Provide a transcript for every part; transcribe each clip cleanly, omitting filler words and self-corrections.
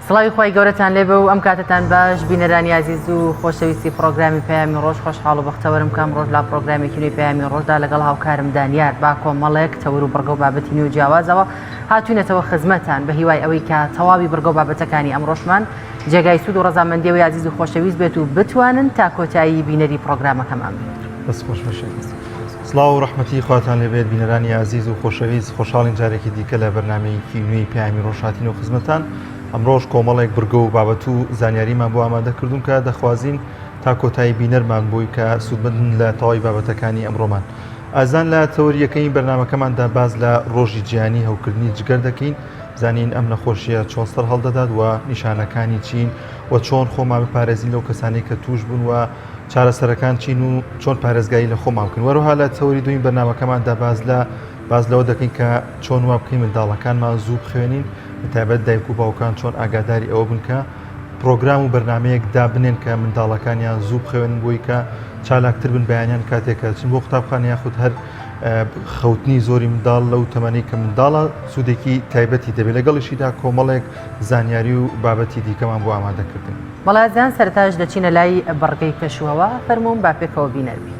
سڵاوی خۆی گەورەتان لێبە و ئەم کاتتان باش بینەرانی عزیز و خۆشەویستی پرۆگرامی پەیامی ڕۆژ خۆشحاڵ و بەختەوەرم کام ڕۆژ لا پرۆگرامێکی نوێی پەیامی ڕۆژدا لەگەڵ هاوکارم دانیار با کۆمەڵێک تەور و بڕگە و بابەتی نوێ و جیاوازەوە هاتوونەتەوە خزمەتان بە هیوای ئەوەی کە تەواوی بڕگە و بابەتەکانی ئەمڕۆژمان جێگای سوود و ڕەزامەندیەوەی عزیز و خۆشەویست بێت و بتوانن تا کۆتایی بینەری پرۆگرامەکەمان بێت. بەس خۆش باشێت. سڵاو و ڕەحمەتی خواتان لەبێت بینەرانی عزیز و خۆشەویست، خۆشحاڵین جارێکی دیکە لە بەرنامەیەکی نوێی پەیامی ڕۆژ هاتین و خزمەتان. ئەمڕۆژ کۆمەڵێک بڕگە و بابەت و زانیاریمان بۆ ئامادە کردوون کە دەخوازین تا کۆتایی بینەرمان بووی کە سوودمەندن لە تەواوی بابەتەکانی ئەمڕۆمان. ئازان لە تەوریەکەی بەرنامەکەماندا باز لە ڕۆژی جیهانی هەوکردنی جگەر دەکەین، زانین ئەم نەخۆشیە چۆن سەر هەڵدەدات و نیشانەکانی چین و چۆن خۆمان بپارێزین لەو کەسانی کە توش بوون و چارەسەرەکان چین و چۆن پارێزگایی لە خۆمان بکەین. وەروها لە تەوری دوین بەرنامەکەماندا باز لەوە دەکەین کە چۆن وا بکەین منداڵەکانمان زوو بخوێنین، بەتایبەت دایک و باوکان چۆن ئاگاداری ئەوە بن کە پرۆگرام و بەرنمەیەک دابنێن کە منداڵەکانیان زوو بخوێنن بۆی کە چالاکتر بن بەیانیان کاتێکە چین بۆ قوتابخانە یاخود هەر خەوتنی زۆری منداڵ لەو تەمەنی کە منداڵە سوودێکی تایبەتی دەبێت. لەگەڵیشیدا کۆمەڵێک زانیاری و بابەتی دیکەمان بۆ ئامادەکردن. بەڵازیان سەرتاش دەچینە لای بەڕگەی پێشوەوە فەرموون با پێکەوە بینەربی.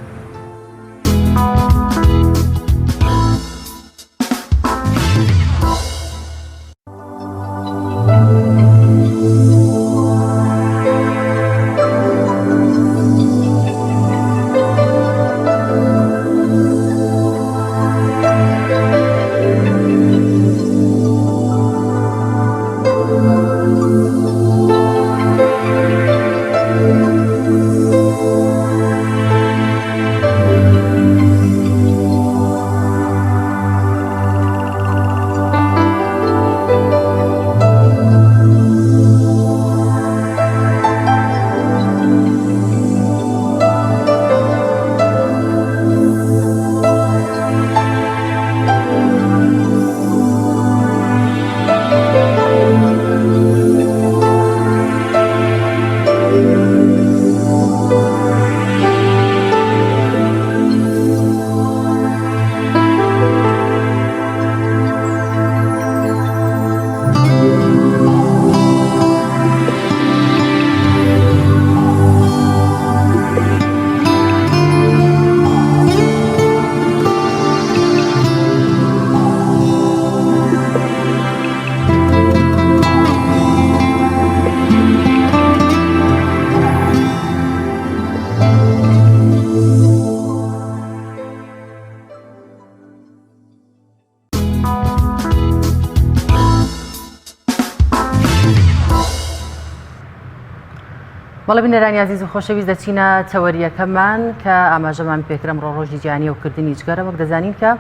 بەڵێ بینەرانی عزیز و خۆشەویست دەچینە تەوەریەکەمان کە ئاماژەمان پێکرم ڕۆژی جیهانی هەوکردنی جگەرە. وەک دەزانین کە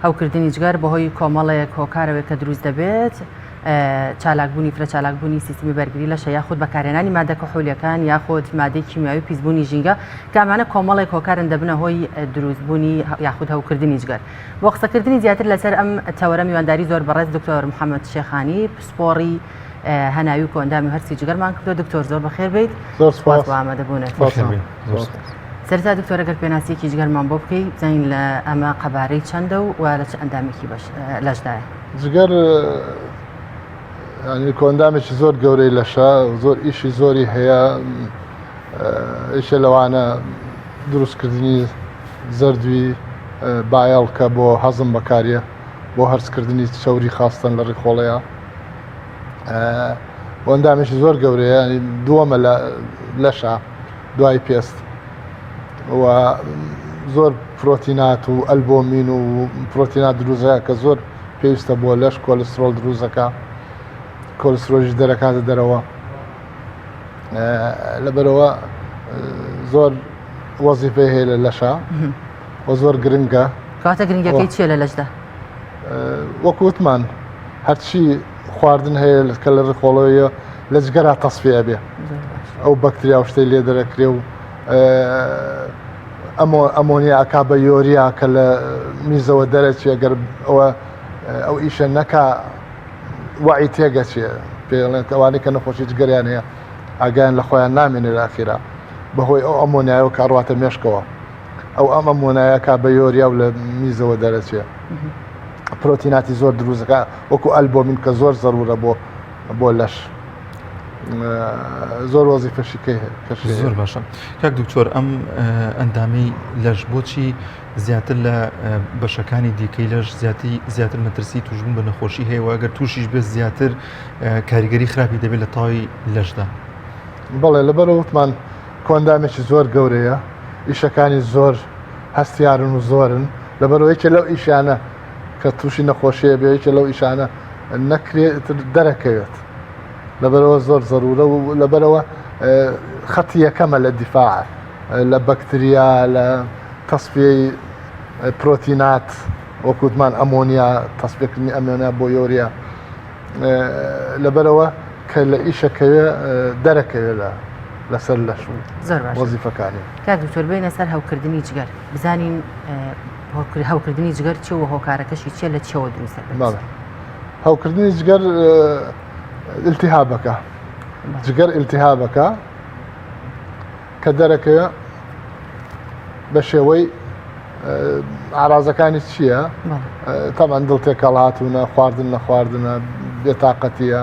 هەوکردنی جگەر بەهۆی کۆمەڵێک هۆکارەوەی کە دروست دەبێت چالاکبوونی فرە چالاکبوونی سیستمی بەرگری لەشە یاخود بەکارهێنانی مادە کحولیەکان یاخود مادەی کیمیاوی پیسبوونی ژینگە کە ئەمانە کۆمەڵێک هۆکارن دەبنە هۆی دروستبوونی یاخود هەوکردنی جگەر. بۆ قسەکردنی زیاتر لەسەر ئەم تەوەرە میوانداری زۆر بەڕێز دکتۆر محەممەد شێخانی پسپۆڕی هەناوی و کۆندامی و هەرسی جگەرمان کردو. دکتۆر زۆر بەخێر بیت، زۆر سپاس بۆ ئامادەبوونت. سەرتا دکتۆر ئەگەر پێناسیەکی جگەرمان بۆ بکەیت بزانین لە ئەمە قەبارەی چەندە و لە چ ئەندامێکی لەشدایە؟ جگەر کۆندامێکی زۆر گەورەی لەشە، زۆر ئیشی زۆری هەیە. ئیشە لەوانە دروستکردنی زەردوی بایەڵ کە بۆ هەزم بەکاریە، بۆ هەرسکردنی شەوری خاستن لە ڕێکخۆڵەیە. ئەندامێکی زۆر گەورەیە، دووەمە لەشە دوای پێست و زۆر پرۆتینات و ئەلبۆمین و پرۆتینات دروزەکە کە زۆر پێویستە بۆ لەش. کۆلسترۆل دروزەکە، کۆلسترۆژی دەرەکاتە دەرەوە. لەبەرەوە زۆر وەزیفەی هەیە لە لەشە و زۆر گرنگە. کاتە گرنگەکەی چیە لە لەشدا؟ وەکوتمان هەرچی خواردن هەیە کە لە ڕێکخۆڵەوەیە لە جگەرا تەسفیە بێ، ئەو بەکتریا و شتەی لێ دەرەکرێ و ئەمۆنیا ئەکا بە یۆریا کە لە میزەوە دەرەچێ. ئەگەر ئەو ئیشە نەکا وعی تێگەچێ، پێڵێن ئەوانەی کە نەخۆشی جگەریان هەیە ئاگیان لە خۆیان نامێنێ لە ئاخیرا بەهۆی ئەو ئەمۆنیایە و کاڕواتە مێشکەوە. ئەو ئەمۆنیایە کا بە یۆریا و لە میزەوە دەرەچێ. پرۆتیناتی زۆر دروستەکە وەکو ئەلبۆمین کە زۆر زەرورە بۆ لەش. زۆر وەزیفەشی کەشی زۆر باشە کاک دکتۆر ئەم ئەندامەی لەش بۆچی زیاتر لە بەشەکانی دیکەی لەش زیاتر مەترسی توشبوون بە نەخۆشی هەیە و ئەگەر تووشیش بێت زیاتر کاریگەری خراپی دەبێت لە تاوی لەشدا بەڵێ لەبەرەوە وتمان کۆندامێکی زۆر گەورەیە ئیشەکانی زۆر هەستیارن و زۆرن لەبەرەوەیکە لەو ئیشانە کە تووشی نەخۆشیە بێیکە لەو ئیشانە نەکرێت دەرەکەوێت لەبەرەوە زۆر زەرورە و لەبەرەوە خەتی یەکەمە لە دیفاع لە بەکتریا لە تەسپیەی پرۆتینات وەکوتمان ئەمۆنیا تەسپێکردنی ئەمۆنیا بۆ یۆریا لەبەرەوە کە لە ئیشەکەوێ دەرەکەوێت لەسەر لەش زۆر باش وەزیفەکانی کاک دکتۆر بێنە سەر هەوکردنی جگەر بزانین هەوکردنی جگەر چێ و هۆکارەکەشی چێ لە چێوە دروستە بەڵێ هەوکردنی جگەر التیهابەکە جگەر التیهابەکە کە دەرەکەوێ بە شێوەی ئارازەکانی چییە؟ تەمان دڵ تێکەڵ هاتوونە خواردن نەخواردنە بێتاقەتیە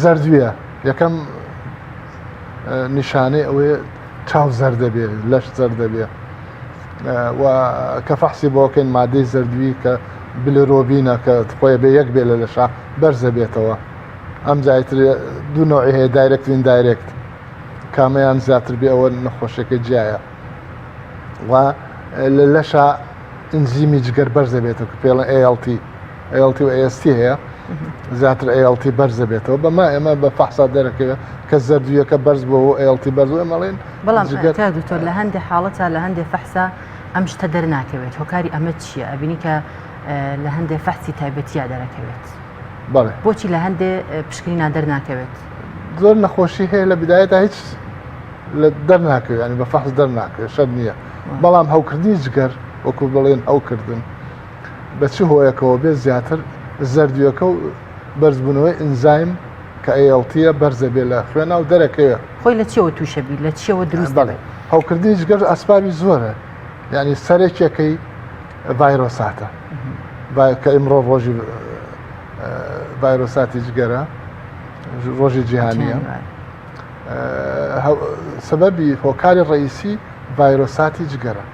زەردویە یەکەم نیشانەی ئەوەیە چاو زەر دەبێ لەش زەر دەبێ و کە فەحسی بۆکەین مادەی زەردوی کە بلێرۆبینە کە خۆی بێ یەک بێ لە لەشا بەرزە بێتەوە ئەم زیاتر دوو نوعی هەیە دایرکت وین دایرکت کامەیان زیاتر بێ ئەوە نەخۆشیەکە جیایە و لە لەشە ئنزیمی جگەر بەرزە بێتەوە کە پێڵە ALT و AST هەیە زیاتر ALT بەرزە بێتەوە بەما ئێمە بە فەحسا دەرەکەوێت کە زەردویەکە بەرز بۆەوە ALT بەرز ئەمەڵێن بەڵام دکتۆر لە هەندێک حاڵەتە لە هەندێک فەحسا ئەم شتە دەرناکەوێت هۆکاری ئەمە چییە؟ ئەبینی کە لە هەندێک فەحسی تایبەتیە دەرەکەوێت بەڵێ بۆچی لە هەندێک پشکنینا دەرناکەوێت زۆر نەخۆشی هەیە لە بدایەتە هیچ لە دەرناکەوێت ینی بە فەحس دەرناکەوێت شەر نییە بەڵام هەوکردنی جگەر وەکو بڵێن هەوکردن بە چ هۆیەکەوە بێت زیاتر زەردویەکە و بەرزبوونەوەی ئنزایم کە ئەڵتیە بەرزە بێ لە خوێنە و دەرەکەوێت خۆی لە چێوە تووشەبی لە چێوە دروست بڵێ هەوکردنی جگەر ئەسپابی زۆرە ینی سەرێکێکەکەی ڤایرۆساتە کە ئمڕۆ ڕۆژی ڤایرۆساتی جگەرە ڕۆژی جیهانیە سبەبی هۆکاری ڕئیسی ڤایرۆساتی جگەرە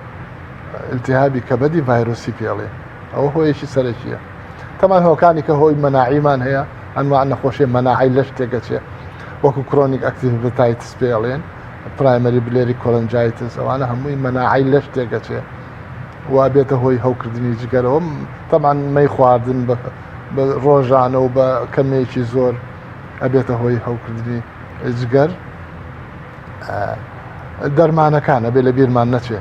التیهابی کەبەدی ڤایرۆسی پێڵێ ئەوە هۆیەکی سەرەکیە تەمان هۆکانی کە هۆی مەناعیمان هەیە ئەنواع نەخۆشیە مەناعی لەش تێگەچێ وەکو کرۆنیک ئەکتیڤیتایتس پێڵێن پرایمەری بلێری کۆلەنجایتس ئەوانە هەمووی مەناعی لەش تێگەچێ وا بێتە هۆی هەوکردنی جگەرەوە تەمان مەی خواردن بە ڕۆژانە و بە کەمێکی زۆر ئەبێتە هۆی هەوکردنی جگەر دەرمانەکانە بێ لە بیرمان نەچێ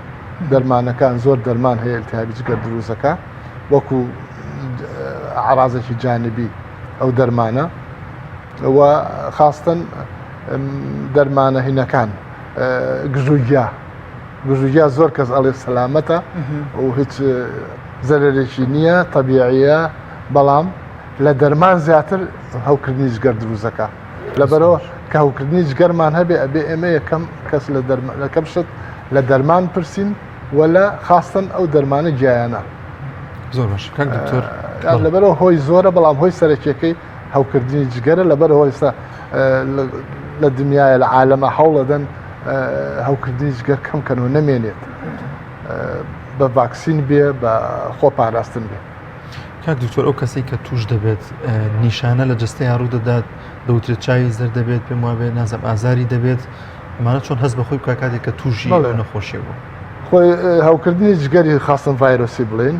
دەرمانەکان زۆر دەرمان هەیە التیهابی جگەر دروستەکە وەکو عرازێکی جانبی ئەو دەرمانە و خاستن دەرمانە هینەکان گژوگیا زۆر کەس ئەڵێ سەلامەتە و هیچ زەرێکی نییە تەبیعیە بەڵام لە دەرمان زیاتر هەوکردنی جگەر دروستەکە لەبەرەوە کە هەوکردنی جگەرمان هەبێ ئەبێ ئێمە یەکەم کەس لەکەم شت لە دەرمان پرسین ولا خاستن ئەو دەرمانە گیایانە زۆر باش کاک دکتۆر لەبەرەوە هۆی زۆرە بەڵام هۆی سەرەکیەکەی هەوکردنی جگەرە لەبەرەوە ئێستا لە دنیاە لە عالەمە هەوڵەدەن هەوکردنی جگەر کەمکەن و نەمێنێت بە ڤاکسین بێ بە خۆ پاراستن بێ کاک دکتۆر ئەو کەسێک کە توش دەبێت نیشانە لە جستەی هەڕوو دەدات دەوترێت چاوی زەر دەبێت پێم وابێ نازم ئازاری دەبێت ئەمانە چۆن هەست بە خۆی بکە کاتێک کە تووشی نەخۆشیە بوو خۆی هەوکردنی جگەری خاستن ڤایرۆسی بڵێن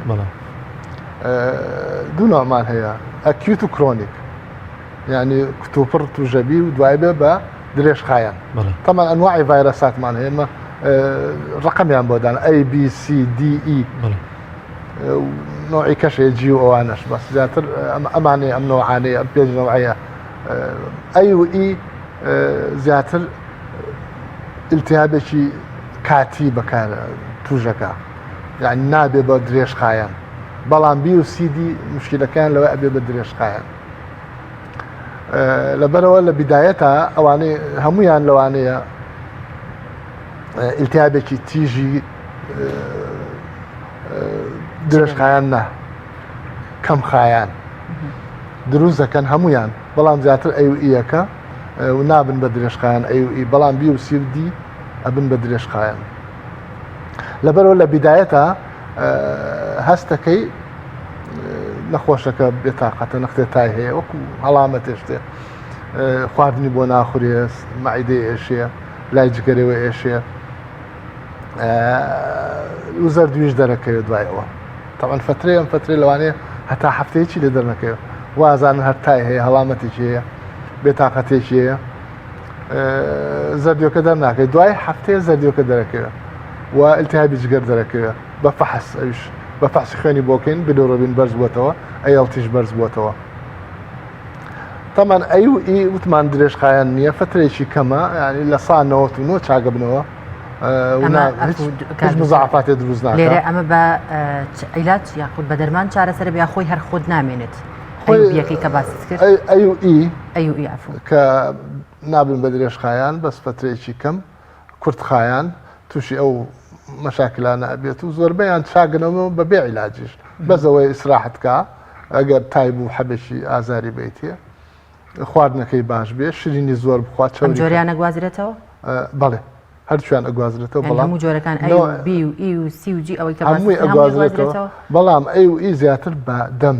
دوو نوعمان هەیە ئەکیوت و کرۆنیک یعنی کتوپڕ توژەبی و دوای بێ بە درێژخایەن تەمان ئەنواعی ڤایرۆساتمان هەیە ئێمە ڕقەمیان بۆدان ABCDE نوعی کەشەیە جی و ئەوانەش بەس زیاتر ئەمانەیە ئەم نوعانەیە ئەم پێنج نوعەیە ئەی و ئی زیاتر التیهابێکی کاتی بەکارە توژەکە یعنی نابێ بە درێژخایەن بەڵام بی و سیدی مشکلەکان لەوە ئەبێ بە درێژخایەن لەبەرەوە لە بیدایەتە ئەوانەی هەمویان لەوانەیە التیهابێکی تیژی درێژخایەن نا کەم خایەن دروست دەکەن هەمویان بەڵام زیاتر ئەی و ئیەکە و نابن بە درێژخایەن ئەی بەڵام بی و سی و دی ئەبن بە درێژخایەن لەبەرەوە لە بیدایەتە هەستەکەی نەخۆشەکە بێتاقەتە نەختێ تای هەیە وەکو هەڵامەتێ شتێ خواردنی بۆ ناخورێ مەعیدەی ئێشەیە لای جگەرەوە ئێشەیە و زەردویش دەرەکەوێت دوایەوە تەعەن فترەیە ئەم فترەی لەوانەیە هەتا هەفتەیەکی لێ دەرنەکەوێت وازانن هەر تای هەیە هەڵامەتێکی هەیە بێتاقەتێکی هەیە زەردیۆکە دەرناکەێت دوای هەفتەیە زەردیۆکە دەرەکەوێت و ئیلتیهابی جگەر دەرەکەوێت بە فەحس ئەویش بە فەحسی خوێنی بۆکەین بلوڕبین بەرز بووەتەوە ئەیڵتیش بەرز بووەتەوە تەمان ئەی و ئی وتمان درێژخایەن نییە فترێکی کەمە ینی لە سا 99 چاگە بنەوە هیچ مزعفاتێ دروست ناکات لێرە ئەمە بە عیلاج یاخود بە دەرمان چارەسەر بیا خۆی هەر خۆت نامێنێت بیەکەی کە باست کرد ئەی و ئی ئەی و ئی عفو کە نابن بە درێژخایەن بەس فترێکی کەم کورتخایەن تووشی ئەو مەشاکلانە ئەبێت و زۆربەیان چاگنەوە بە بێ عیلاجیش بەزەوەی ئیسراحەتکە ئەگەر تای بوو حەبەشی ئازاری بیتە خواردنەکەی باش بێ شیرینی زۆر بخوات جۆریان ئەگوازرێتەوە بەڵێ هەرچیان ئەگوازرێتەوە بەڵام هەموو جۆرەکان ئەی و بی و ئی و سی و جی ئەوەی کە هەمووی ئەگوازرێتەوە بەڵام ئەی و ئی زیاتر بە دەم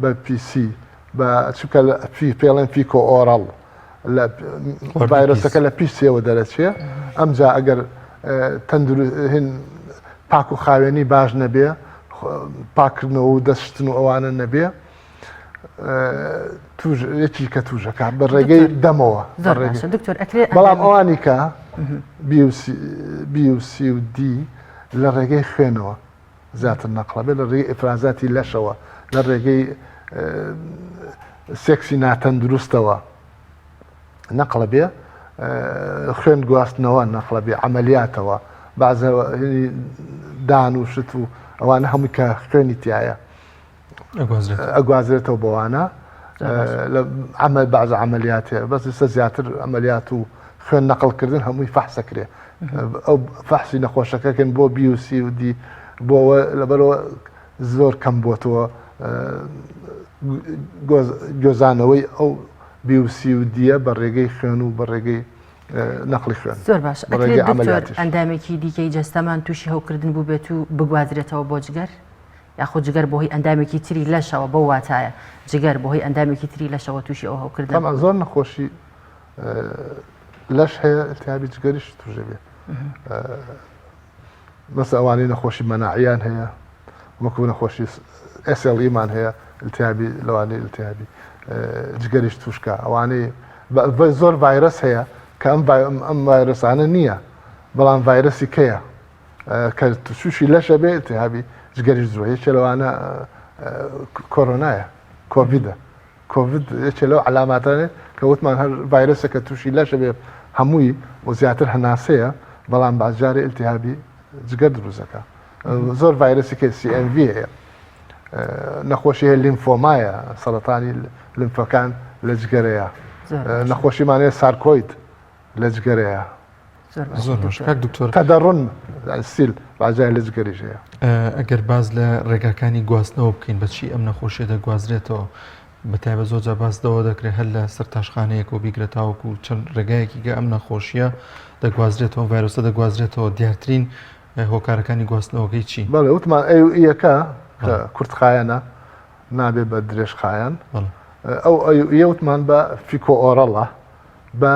بە پیسی بە چکە پێڵێن پیکۆ ئۆڕەڵ لە ڤایرۆسەکە لە پیسیەوە دەرەچێ ئەمجا ئەگەر هین پاک و خاوێنی باش نەبێ پاکردنەوە و دەستشتن و ئەوانە نەبێ یەکی کە توژەکە بە ڕێگەی دەمەوە بەڵام ئەوانی کە بیوسی و دی لە ڕێگەی خوێنەوە زیاتر نەقڵەبێت لە ڕێگەی ئفرازاتی لەشەوە لە ڕێگەی سێکسی ناتەندروستەوە نەقڵە بێ خوێن گواستنەوە نەقڵە بێ عملیاتەوە بەعزە دان و شت و ئەوانە هەمووی کە خوێنی تایە ئەگوازرێتەوە بۆوانە عمل بەعزە عملیات هەیە بەس ئێستا زیاتر عملیات و خوێن نەقڵکردن هەمووی فەحسەکرێ ئەو فەحسی نەخۆشەکەکەن بۆ بیوسی و دی بۆەوە لەبەرەوە زۆر کەم بۆتەوە گۆزانەوەی ئەو بیوسی و دیە بە ڕێگەی خوێن و بە ڕێگەی نەقلی خوێن زۆر باش ئەندامێکی دیکەی جەستەمان تووشی هەوکردن بوو بێت و بگوازرێتەوە بۆ جگەر یاخود جگەر بۆهی ئەندامێکی تری لەشەوە بۆ واتایە جگەر بۆهی ئەندامێکی تری لەشەوە تووشی ئەو هەوکردن زۆر نەخۆشی لەش هەیە ئەلتیهابی جگەریش توژە بێت بەس ئەوانەی نەخۆشی مەناعیان هەیە وەکو نەخۆشی SLE-مان هەیە ئەلتیهابی لەوانەی ئەلتیهابی جگەریش توشکە ئەوانەی زۆر ڤایرەس هەیە کە ئەم ڤایرەسانە نییە بەڵام ڤایرەسی کەیە کە تووشی لەشە بێ ئەلتیهابی جگەریش زۆر یەکێ لەوانە کۆرۆنایە کۆڤیدە کۆڤید یەکێ لەو علاماتانێ کە وتمان هەر ڤایرەسە کە تووشی لەشە بێ هەمووی و زیاتر هەناسەیە بەڵام بازجارێ ئەلتیهابی جگەر دروستەکە زۆر ڤایرەسی کە CMV هەیە نەخۆشی هەیە لیمفۆمایە سەرەتانی لیمفەکان لە جگەرەیە نەخۆشیمانەیە سارکۆید لە جگەرەیە زۆر باش کاک دکتۆر تەدەڕون سیل بازای لە جگەریش هەیە ئەگەر باز لە ڕێگاکانی گواستنەوە بکەین بەچی ئەم نەخۆشیە دەگوازرێتەوە بەتایبە زۆرجار باس دەوە دەکرێت هەر لە سەر تاشخانەیەک و بیگرێتاوەکو و چەند ڕێگایەکی گە ئەم نەخۆشیە دەگوازرێتەوە ڤایرۆسە دەگوازرێتەوە دیارترین هۆکارەکانی گواستنەوەکەی چی؟ بەڵێ وتمان ئەی و ئیەکە کورتخایەنە نابێت بە درێژخایەن ئەو ئەوتمان بە فیکۆ ئۆڕەڵە بە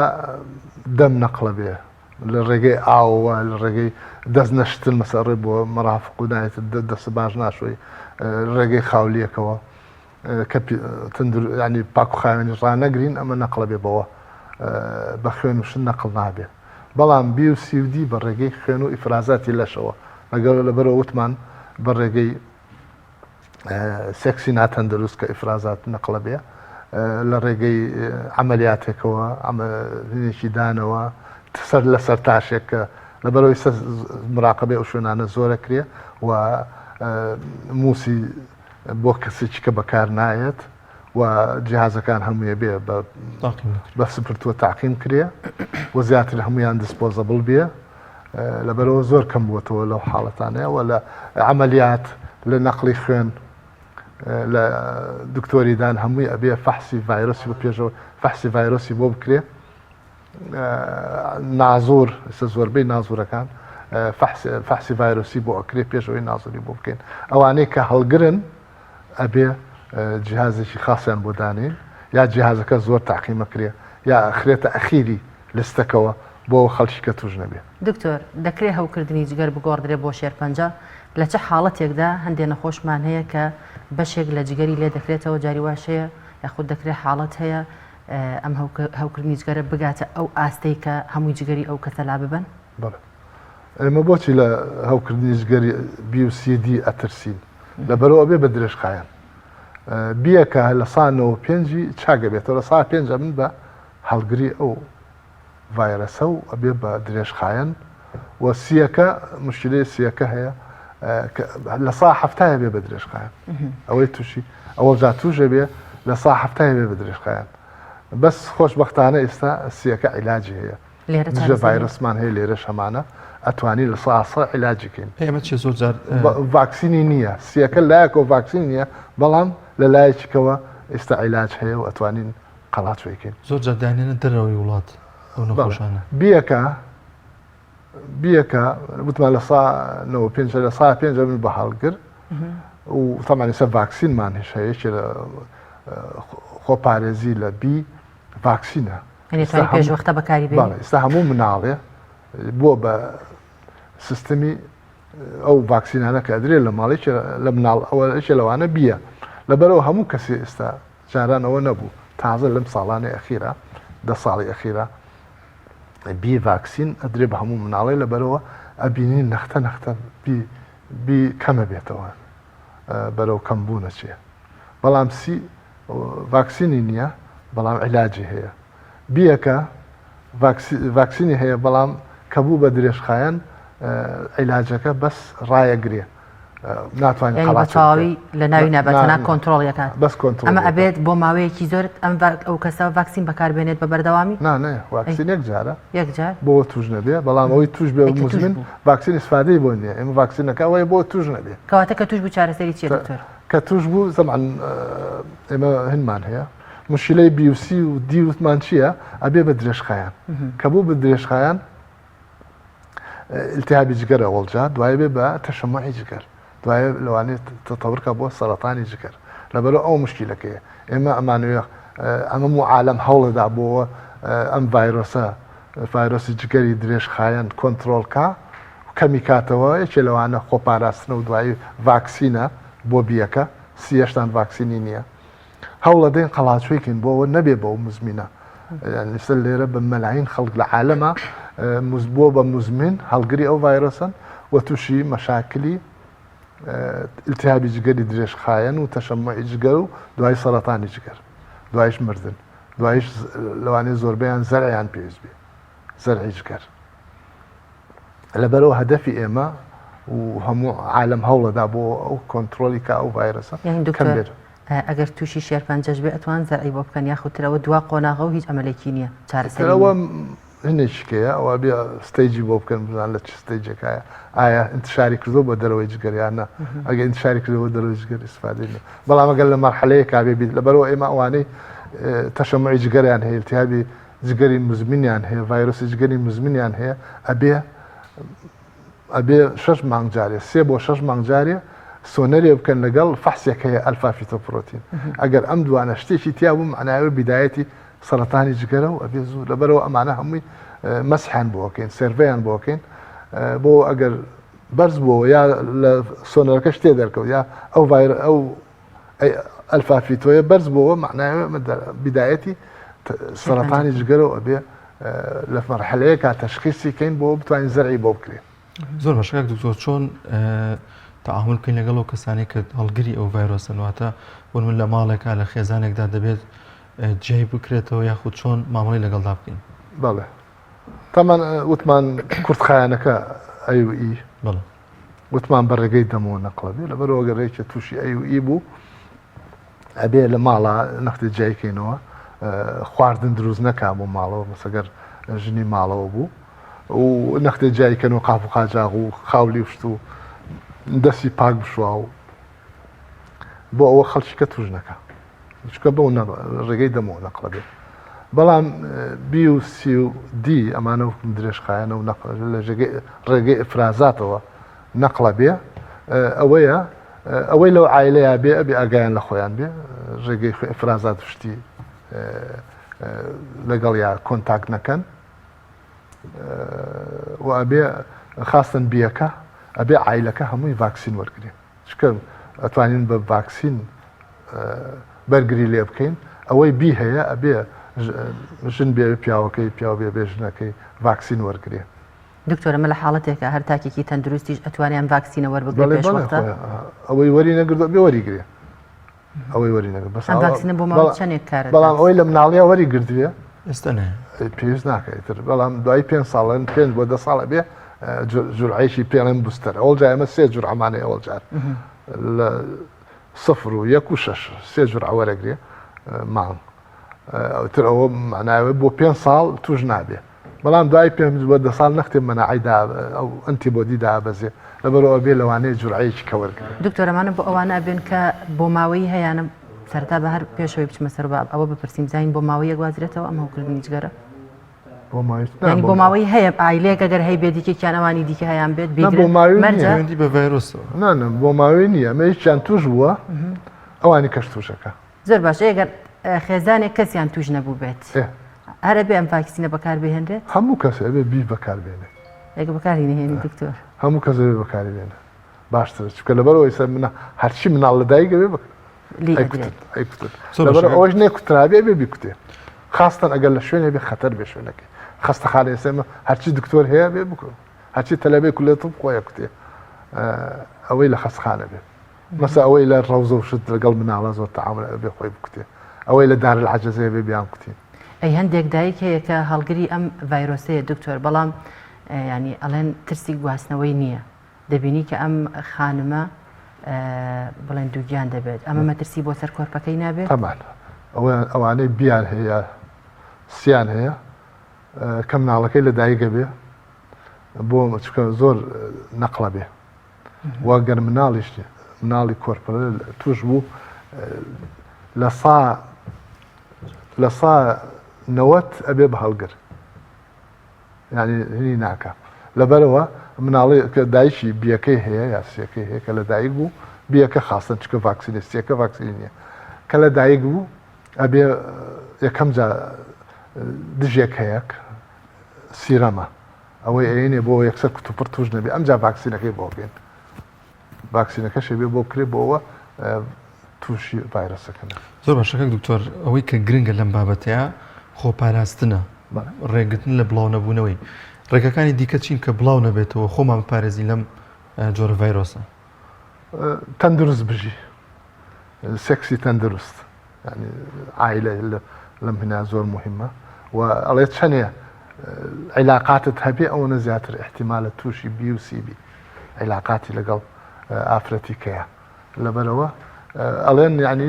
دەم نەقڵە بێ لە ڕێگەی ئاوە لە ڕێگەی دەست نەشتن مەسەڕێ بۆ مەرافق و نایێت دەست باش ناشۆی ڕێگەی خاولیەکەوە کە ینی پاک و خاوێنی ڕانەگرین ئەمە نەقڵە بێ بەوە بە خوێن وشن نەقڵ نابێ بەڵام بی و سیودی بە ڕێگەی خوێن و ئیفرازاتی لەشەوە ئەگەر لەبەرەوە وتمان بە ڕێگەی سێکسی ناتەندروست کە ئیفرازات نەقڵە بێ لە ڕێگەی عملیاتێکەوە ئەمەێکی دانەوە سەر لە سەر تاشێک کە لەبەرەوەی مراقبێ ئەو شوێنانە زۆرە کرێ و موسی بۆ کەسێکی کە بەکار نایەت و جیهازەکان هەموویە بێ بە سپرتووە تاقیم کرێ و زیاتر هەمویان دیسپۆزەبڵ بێ لەبەرەوە زۆر کەم بووەتەوە لەو حاڵەتانەیە و لە عملیات لە نەقلی خوێن لە دکتۆریدان هەمووی ئەبێ فەحسی ڤایرۆسی بە پێشەوە فەحسی ڤایرۆسی بۆ بکرێ نازور زۆربەی نازورەکان فحسی ڤایرۆسی بۆ ئەکرێ پێشەوەی نازوری بۆ بکەین ئەوانەی کە هەڵگرن ئەبێ جیهازێکی خاصیان بۆ دانین یا جیهازەکە زۆر تاقیمەکرێ یا ئەخرێتە ئەخیری لستەکەەوە بۆ خەڵکی کە توش نەبێ. دکتۆر دەکرێت هەوکردنی جگەر بگۆڕدرێ بۆ شێرپەنجە لە چه حاڵەتێکدا هەندێک نەخۆشمان هەیە کە بەشێک لە جگەری لێ دەکرێتەوە جاری واشەیە یاخود دەکرێت حاڵەت هەیە ئەم هەوکردنی جگەرە بگاتە ئەو ئاستەی کە هەمووی جگەری ئەو کەسە لا ببن؟ بەڵێ ئێمە بۆچی لە هەوکردنی جگەری BCD ئەترسین لەبەرەوە بێ بە درێژخایەن بیەکە لە سانەوە پێنجی چاگە بێتەوە لە سا پێنج من بە هەڵگری ئەو ڤایرەسە و ئەبێ بە درێژخایەن و سیەکە مشکلەی سیەکە هەیە لە سا هەفتایە بێ بە درێژخایەن ئەوەی تووشی ئەوە جا توژە بێ لە سا هەفتایە بێ بە درێژخایەن بەس خۆشبەختانە ئێستا سیەکە عیلاجی هەیە دژە ڤایرۆسمان هەیە لێرە شەمانە ئەتوانی لە ساسە عیلاجیکەین ئێمە چی زۆر جار ڤاکسینی نییە سیەکە لایەکەوە ڤاکسین نییە بەڵام لە لایەکەوە ئێستا عیلاج هەیە و ئەتوانین قەڵاتوێکین زۆر جار دانێنە دەرەوەی وڵات ئەو نەخۆشانە بیەکە وتمان لە سانەوە پێنج لە سا پێنج من بە هەڵگر و تەمانی سە ڤاکسینمان هێش هەیەکی لە خۆپارێزی لە بی ڤاکسینە پێشوەختە بەکاری بێ ئێستا هەموو مناڵێ بۆ بە سیستمی ئەو ڤاکسینانە کە درێت لە ماڵێکی لە مناڵ ئەوەشی لەوانە بیە لەبەرەوە هەموو کەسی ئێستا جارانەوە نەبوو تازە لەم ساڵانی ئەخیرە 10 ساڵی ئەخیرە بی ڤاکسین ئەدرێ بە هەموو مناڵێ لەبەرەوە ئەبینی نەختە بی کەمە بێتەوە بەرەو کەمبوونە چێ بەڵام ڤاکسینی نییە بەڵام عیلاجی هەیە بیەکە ڤاکسینی هەیە بەڵام کە بوو بە درێژخایەن عیلاجەکە بەس ڕایەگرێ ناتوانین بەتەواوی لە ناوی نابەتەنە کۆنتترۆڵیەکان بەس کۆنتترۆل ئەمە ئەبێت بۆ ماوەیەکی زۆر ئەم ئەو کەسە ڤاکسین بەکاربێنێت بە بەردەوامی نانێ ڤاکسین یەک جارە یەکجار بۆ توش نەبێ بەڵام ئەوەی توش بێ مزمن ڤاکسین استفادەی بۆ نییە ئێمە ڤاکسینەکە ئەوەی بۆ توش نەبێ کەواتە کە توش بوو چارەسەری چیە دکتۆر کە توش بوو زەمان ئێمە هەنمان هەیە مشکلەی بیوسی و دیوتمان چییە ئەبێ بە درێژخایەن کە بوو بە درێژخایەن التهابی جگەر ئەوڵجا دوای بێ بە تەشەمەعی جگەر دوایە لەوانێت تەتەورکە بۆ سەرەتانی جگەر لەبەرەوە ئەو مشکلەکەیە ئێمە ئەمانوێ ئەمە عالەم هەوڵەدا بۆەوە ئەم ڤایرۆسی جگەری درێژخایەن کۆنتترۆلکە کەمی کاتەوە یەکێ لەوانە خۆپاراستنە و دوایی ڤاکسینە بۆ بیەکە سیەشتان ڤاکسینی نییە هەوڵە دەین قەڵاچوێکین بۆەوە نەبێ بە ئەو مزمینە لەسە لێرە بە مەلاین خەڵک لە عالەمە بۆ بە مزمین هەڵگری ئەو ڤایرۆسن و تووشی مەشاکلی التهابی جگەری درێژخایەن و تەشەمەعی جگەر و دوای سەرەتانی جگەر دوایش مردن دوایش لەوانەیە زۆربەیان زەرعیان پێویست بێ زەرعی جگەر لەبەرەوە هەدەفی ئێمە و هەموو عالەم هەوڵەدا بۆ ئەو کۆنتترۆلی کە ئەو ڤایرۆسە کەم بێت ئەگەر تووشی شێرپەنجەش بێ ئەتوان زەرعی بۆ بکەن یاخودترەوە دوا قۆناغە و هیچ ئەمەلێکی نییە چارەسەرەوە هەنێکیکەیە ئەوە بێ ستەیجی بۆ بکەن بزان لە چ ستەیجێکایە ئایا انتشاری کردو بە دەرەوەی جگەریانە ئەگە انتشاری کردەوە دەرەوەی جگەر استفادەی بەڵام ئەگەر لە مەرحەلەیە کابێ بیت لەبەرەوە ئێمە ئەوانەی تەشەمەعی جگەریان هەیە التهابی جگەری مزمینیان هەیە ڤایرۆسی جگەری مزمینیان هەیە ئەبێ 6 مانگ جارێ 3 بۆ 6 مانگ جارێ سۆنەرێ بکەن لەگەڵ فەحسێک هەیە ئەلفا فیتۆپرۆتین ئەگەر ئەم دوانە شتێکی تیا بوو معناوە بیدایەتی سەرەتانی جگەرە و ئەبێ زوو لەبەرەوە ئەمانە هەمووی مەسحیان بۆکەین سێرڤیان بۆکەین بۆ ئەگەر بەرز بووە یا لە سۆنەرەکە شتێ دەرکەوت یا ئەو ئەلفا فیتۆیە بەرز بووە معناوە بیدایەتی سەرەتانی جگەرە و ئەبێ لە مەرحەلەیە کا تەشخیصی کەین بۆ بتوانین زەرعی بۆ بکرێن زۆر باشەکە دکتۆر چۆن تەعامل بکەین لەگەڵ ئەو کەسانی کە هەڵگری ئەو ڤایرۆسن واتە بۆ من لە ماڵێکا لە خێزانێکدا دەبێت جێی بکرێتەوە یاخود چۆن مامەڵی لەگەڵدا بکەین بەڵێ تامان وتمان کورتخایەنەکە ئەیوئی وتمان بە ڕێگەی دەمەوە نەقڵەبێ لەبەرەوە گەڕێکە تووشی ئەیوئی بوو ئەبێ لە ماڵە نەختی جایکەینەوە خواردن دروست نەکا بۆ ماڵەوە مەسەگەر ژنی ماڵەوە بوو و نەختی جایکەنەوە قاپ و قاجاغ و خاولی وشت و دەستی پاک بشوە و بۆ ئەوە خەڵکیکە توش نەکە چکە بەو ڕێگەی دەمەوە نەقڵەبێ بەڵام بی و سی و دی ئەمانە وکم درێژخایەنە و لە ڕێگەی ئفرازاتەوە نەقڵە بێ ئەوەیە ئەوەی لەو عیلەیە بێ ئەبێ ئەگایان لە خۆیان بێ ڕێگەی ئفرازات شتی لەگەڵ یا کۆنتاک نەکەن و ئەبێ خاستن بیەکە ئەبێ عیلەکە هەمووی ڤاکسین وەرگێ چکە ئەتوانین بە ڤاکسین بەرگری لێ بکەین ئەوەی بی هەیە ئەبێ ژن بێ پیاوەکەی پیاو بێ بێژنەکەی ڤاکسین وەرگێ دکتۆرە مە لە حاڵەتێکە هەر تاکێکی تەندروستیش ئەتوانیان ڤاکسینە وەربگرێت پێش وەختە ئەوەی وەری نەگردو بێ وەریگرێ ئەوەی وەری نەگرێت بەس ئەم ڤاکسینە بۆ ماوەی چەندێک کارە بەڵام ئەوەی لە مناڵیە وەری گردوێ ئێستا نە پێویست ناکەیتر بەڵام دوای 5 ساڵن 5 بۆ 10 ساڵە بێ جورعیشی پێڵێن بوستەر ئەوڵ جای ئەمە 3 جور ئەمانەیە ئەوڵ جار لە 0 و 1 و 6 3 جور وەرەگرێ مانگ ئەوتر ئەوە معناوێ بۆ 5 ساڵ توش نابێ بەڵام دوای 5 بۆ 10 ساڵ نەختێ مەناعیدا ئەو ئەنتیبۆدی دابەزێ لەبەرەوە بێ لەوانەیە جورعەیەکی کە وەرگرێ دکتۆرەمانە بۆ ئەوانە بێن کە بۆ ماوەی هەیەە سەرتا بە هەر پێشەوەی بچمە سەر ئەوە بپرسیم زین بۆ ماوەیە گوازرێتەوە ئەم هەوکردنی جگەرە ینی بۆ ماوەی هەیە ئایلەیەک ئەگەر هەیە بێ دیکەیانەوانی دیکە هەیان بێت مەرجی بە ڤایرۆسەوە نانە بۆ ماوەی نییە ئەمەیان توش بووە ئەوانی کەش توشەکە زۆر باش ئەگەر خێزانێک کەسیان توش نەبوو بێت هەرە بێ ئەم ڤاکسینە بەکار بهێنرێت هەموو کەس بێ بی بەکاربێنێت ئەگە بەکاری نهێنی دکتۆر هەموو کەس بێ بەکاربێنێت باشتر چکە لەبەرەوەی سەر منە هەرچی مناڵ لەدایکە بێ لەبەر ئەوەش نێکوترابێ بێ بیکوتێ خاستن ئەگەر لە شوێنێ بێ خەتەر بێ شوێنەکەی خەستەخانە ئێسێمە هەرچی دکتۆر هەیە بێ بکە هەرچی تەلەبێ کولێتم خۆیە کوتێ ئەوەی لە خەستخانە بێ مەسە ئەوەی لە ڕەوزە و شت لەگەڵ مناڵە زۆر تەعامل بێ خۆی بکوتێ ئەوەی لە دار العەجەزەیە بێ بیان کوتین ئەی هەندێک دایک هەیە کە هەڵگری ئەم ڤایرۆسەیە دکتۆر بەڵام ینی ئەڵێن ترسی گواستنەوەی نییە دەبینی کە ئەم خانمە بڵێن دووگیان دەبێت ئەمە مەترسی بۆ سەر کۆرپەکەی نابێت تەمان ئەوانەی بیان هەیە سیان هەیە کە مناڵەکەی لە دایکە بێ بۆ چکە زۆر نەقڵە بێ واگەر مناڵیش مناڵی کۆرپەرە توش بوو لە سا 90 ئەبێ بە هەڵگر ینی هینی ناکە لەبەرەوە مناڵی کە دایکی بیەکەی هەیە یا سیەکەی هەیە کە لە دایک بوو بیەکە خاستن چکە ڤاکسینە سیەکە ڤاکسینی نییە کە لە دایک بوو ئەبێ یەکەم جا دژێک هەیەک سیرەمە ئەوەی ئەینێ بۆ یەکسەر کوتوپڕ توش نەبێ ئەمجا ڤاکسینەکەی بۆ بێن ڤاکسینەکەشێ بێ بۆ بکرێ بۆەوە تووشی ڤایرۆسەکەن زۆر باشەکە دکتۆر ئەوەی کە گرنگە لەم بابەتەیە خۆپاراستنە ڕێگرتن لە بڵاو نەبوونەوەی ڕێگەکانی دیکە چین کە بڵاو نەبێتەوە خۆمان بپارێزی لەم جۆرە ڤایرۆسە تەندروست بژی سێکسی تەندروست ینی عیلە لەم هینا زۆر مهمە و ئەڵێ چەندێ عیلاقاتت هەبێ ئەوەنە زیاتر احتیمالە تووشی بی و سی بی عیلاقاتی لەگەڵ ئافرەتیکەیە لەبەرەوە ئەڵێن یعنی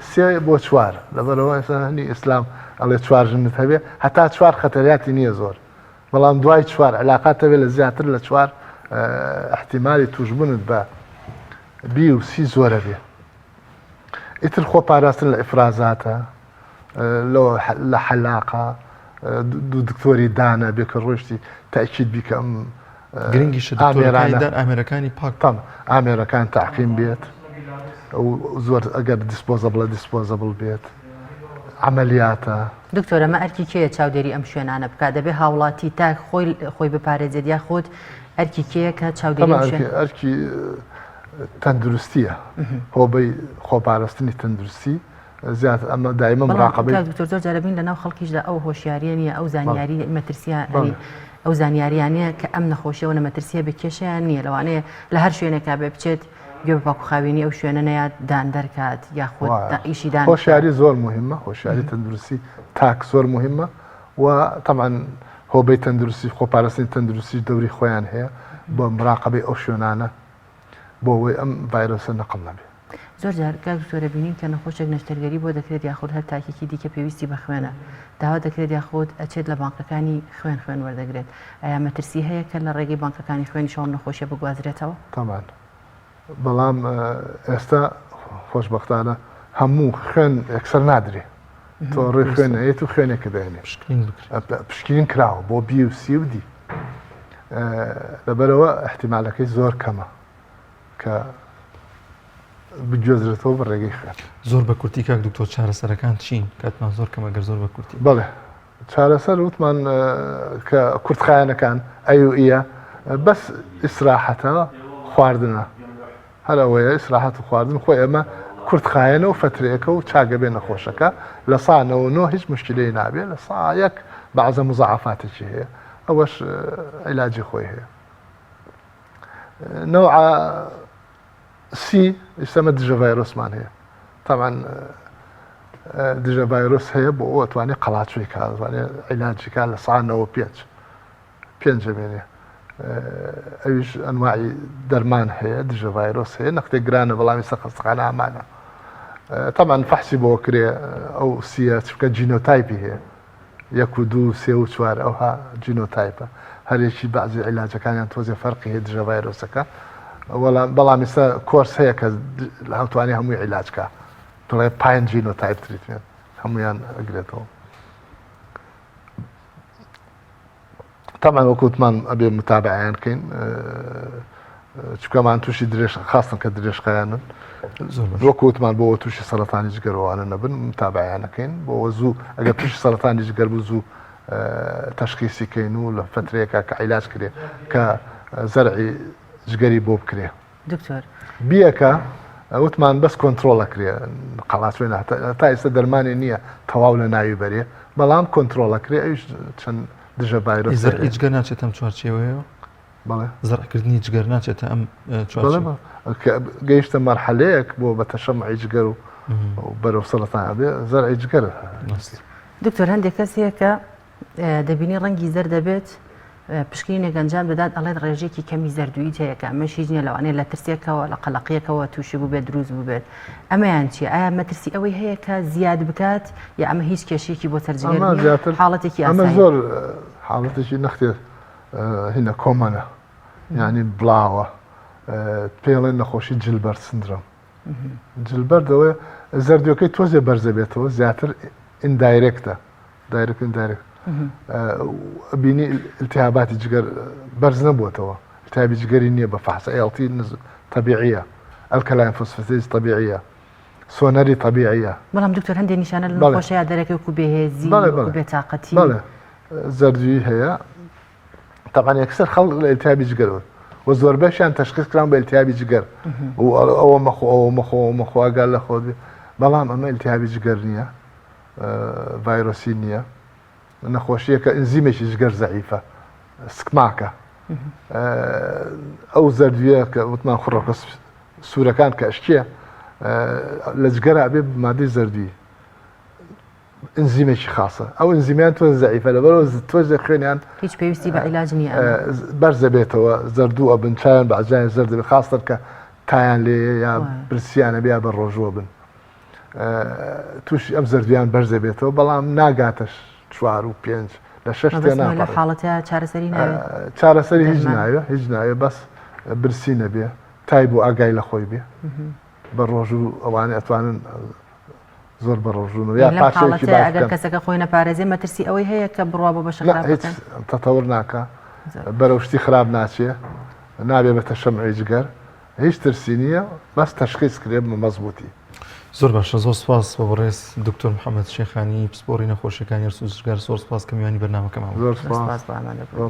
3 بۆ 4 لەبەرەوە هەنی ئیسلام ئەڵێ 4 ژنت هەبێ هەتا 4 خەتەریاتی نییە زۆر بەڵام دوای 4 علاقات هەبێ لە زیاتر لە 4 احتیمالی توشبوونت بە بی و سی زۆرە بێ ئیتر خۆ پاراستن لە ئیفرازاتە لە حەلاقە دوو دکتۆری دانە بێ کە ڕۆشتی تاکید بیکە ئەم گرنگی ئامێرەکانی پاک ئامێرەکان تاقیم بێت زۆر ئەگەر دیسپۆزەبڵ بێت عملیاتە دکتۆرە ئەمە ئەرکی کێیە چاودێری ئەم شوێنانە بکات دەبێ هاوڵاتی تا خۆی بپارێزێت یا خۆت ئەرکی کێیە کە چاودێری ئەرکی تەندروستیە هۆبەی خۆپاراستنی تەندروستی زیاتر ئەمە دایمە مراقبەی دکتۆر زۆر جارەبین لەناو خەڵکیشدا ئەو هۆشیاریە نیە ئەو زانیاری مەترسیانی ئەو زانیاریانەیە کە ئەم نەخۆشیەوە نەمەترسیە بە کێشیان نییە لەوانەیە لە هەر شوێنێکا بێ بچێت گوێ بە پاکوخاوێنی ئەو شوێنە نەیاد دان دەرکات یاخۆت ئیشی دان هۆشیاری زۆر مهمە هۆشیاری تەندروستی تاک زۆر مهمە و طبعاً هۆبەی تەندروستی خۆپاراستنی تەندروستی دەوری خۆیان هەیە بۆ مراقبەی ئەو شوێنانە بۆ ئەوەی ئەم ڤایرۆسە نەقڵ نەبێ زۆر جار دکتۆرە بینین کە نەخۆشێک نەشتەرگەری بۆ دەکرێت یاخود هەر تاکێکی دیکە پێویستی بە خوێنە داوا دەکرێت یاخود ئەچێت لە بانکەکانی خوێن وەردەگرێت ئایا مەترسی هەیە کە لە ڕێگەی بانکەکانی خوێنی شەوم نەخۆشیە بگوازرێتەوە تەمان بەڵام ئێستا خۆشبەختانە هەموو خوێن یەکسەر نادرێ تۆ ڕێ خوێنەیەت و خوێنێکە بێنێ پشکنین بکرێت پشکین کراوە بۆ بی و سی و دی لەبەرەوە احتیمالەکەی زۆر کەمە کە بگوێزرێتەوە بە ڕێگەی خوێن زۆر بە کورتی کاک دکتۆر چارەسەرەکان چین کاتمان زۆر کەمە گەر زۆر بە کورتی بەڵێ چارەسەر وتمان کە کورتخایەنەکان ئەی و ئیە بەس ئیسراحەتە خواردنە هەر ئەوەیە ئیسراحەت و خواردن خۆی ئەمە کورتخایەنە و فترێکە و چاگەبێ نەخۆشەکە لە سانەوە نۆ هیچ مشکلەی نابێت لە سایەک بەعزە مزعافاتێکی هەیە ئەوەش عیلاجی خۆی هەیە نوع سی ئێستەمە دژە ڤایرۆسمان هەیە طبعا دژە ڤایرۆس هەیە بۆ ئەوە توانێت قەڵاچووی کا توانێت عیلاجی کا لە سانەوە پێنج بێنێ ئەویش ئەنواعی دەرمان هەیە دژە ڤایرۆس هەیە نەختێک گرانە بەڵامی سەخستخانە ئامانە طبعا فەحسی بۆ کرێ ئەو سیە چکە جینۆتایپی هەیە 1 و 2 3 و 4 ئەوها جینۆتایپە هەرێکی بەعزی عیلاجەکانیان تۆزێ فەرقی هەیە دژە ڤایرۆسەکە بەڵام ئێستا کۆرس هەیە کە هەوتوانی هەمووی عیلاجکە دڵێ پایان جینۆتایپ تریتمنت هەمویان ئەگرێتەوە طبعا وەکوتمان ئەبێ متابعیان بکەین چکەمان تووشی درێژ خاستن کە درێژخایانن وەکوتمان بۆ تووشی سەرەتانی جگەرەوەوانە نەبن متابعیانەکەین بۆ زوو ئەگەر تووشی سەرەتانی جگەر بوو زوو تەشخیصی کەین و لە فترەیەکە کە عیلاج کرێ کە زەرعی جگەری بۆ بکرێ دکتۆر بیەکە وتمان بەس کۆنتترۆلەکرێ قەڵاتوێن تا ئێستا دەرمانی نییە تەواو لە ناوی بەرێ بەڵام کۆنتترۆلەکرێ ئەوش چەند دژە ڤایرۆس زەرعی جگەر ناچێت ئەم چوارچێوەیەوە بەڵێ زەرعکردنی جگەر ناچێتە ئەم چوارچێوە گەیشتە مەرحەلەیەک بۆ بە تەشەمعی جگەر و بەرەو سەرەتان ئەبێ زەرعی جگەر دکتۆر هەندێک کەسێک کە دەبینی ڕەنگی زەر دەبێت پشکنینێک ئەنجام دەدات ئەڵێن ڕێژێکی کەمی زەردووی هەیە کە ئەمە هیچ نیە لەوانەیە لە ترسێکەوە لە قەلەقیەکەوە تووشی بوو بێت دروست بوو بێت ئەمەیان چی ئایا مەترسی ئەوەی هەیە کە زیاد بکات یا ئەمە هیچ کێشێکی بۆ تەرجمێر حاڵەتێکی ئەمە زۆر حاڵەتێکی نەختێت هینە کۆمەنە یعنی بڵاوە پێڵێن نەخۆشی جلبەر سندرۆم جلبەر دەوەی زەردیۆکەی تۆزێ بەرزە بێتەوە زیاتر ئیندایرێکتە دایرێک ئیندایرێکت بینی التهاباتی جگەر بەرز نەبووتەوە التهابی جگەری نییە بە فحص ALT طبيعية الكلاين فوسفاتيز طبيعية سۆنەری طبيعية بەڵام دکتۆر هەندێک نیشانە لە نەخۆشیە دەرەکەی وەکو بێهێزی وەکو بێتاقەتی بەڵێ زەردووی هەیە طبعا یەکسەر خەڵک لە التهابی جگەرەوە و زۆربەشیان تەشخیص کران بە التهابی جگەر ئەوە مەخۆ ئەگەر لە خۆت بێ بەڵام ئەمە التهابی جگەر نییە ڤایرۆسی نییە نەخۆشیەکە ئەنزیمێکی جگەر زەعیفە سکماکە ئەو زەردویە کە وتمان خوڕەکە سوورەکان کە ئەشکیە لە جگەرا بێ مادەی زەردوی ئەنزیمێکی خاصە ئەو ئەنزیمیان تۆ زەعیفە لەبەرەوە تۆزێ خوێنیان هیچ پێویستی بە عیلاج نییە بەرزە بێتەوە زەردوو ئەبن چایان بە ئەجایان زەر دەبێت خاستر کە تایان لێ یا برسیانە بیا بە ڕۆژوە بن تووشی ئەم زەردویان بەرزە بێتەوە بەڵام ناگاتەش 4 و 5 لە 6 لە حاڵەتە چارەسەری ناوێت چارەسەری هیچ ناوێ هیچ ناوێ بەس برسی نەبێ تای بۆ ئاگای لە خۆی بێ بە ڕۆژوو ئەوانە ئەتوانن زۆر بە ڕۆژوونەوە یا پاشێکی ئەگەر کەسەکە خۆی نەپارێزێ مەترسی ئەوەی هەیە کە بڕوا بۆ بەشە هیچ تەتەور ناکە بەرەو شتی خراپ ناچێ نابێ بە تەشەمعی جگەر هیچ ترسی نییە بەس تەشخیص کرێ بە مەزبوطی زۆر باشە زۆر سپاس بە بەڕێز دکتۆر محەممەد شێخانی پسپۆری نەخۆشیەکانی ئەرسوزگار زۆر سپاس کە میوانی بەرنامەکەمان زۆر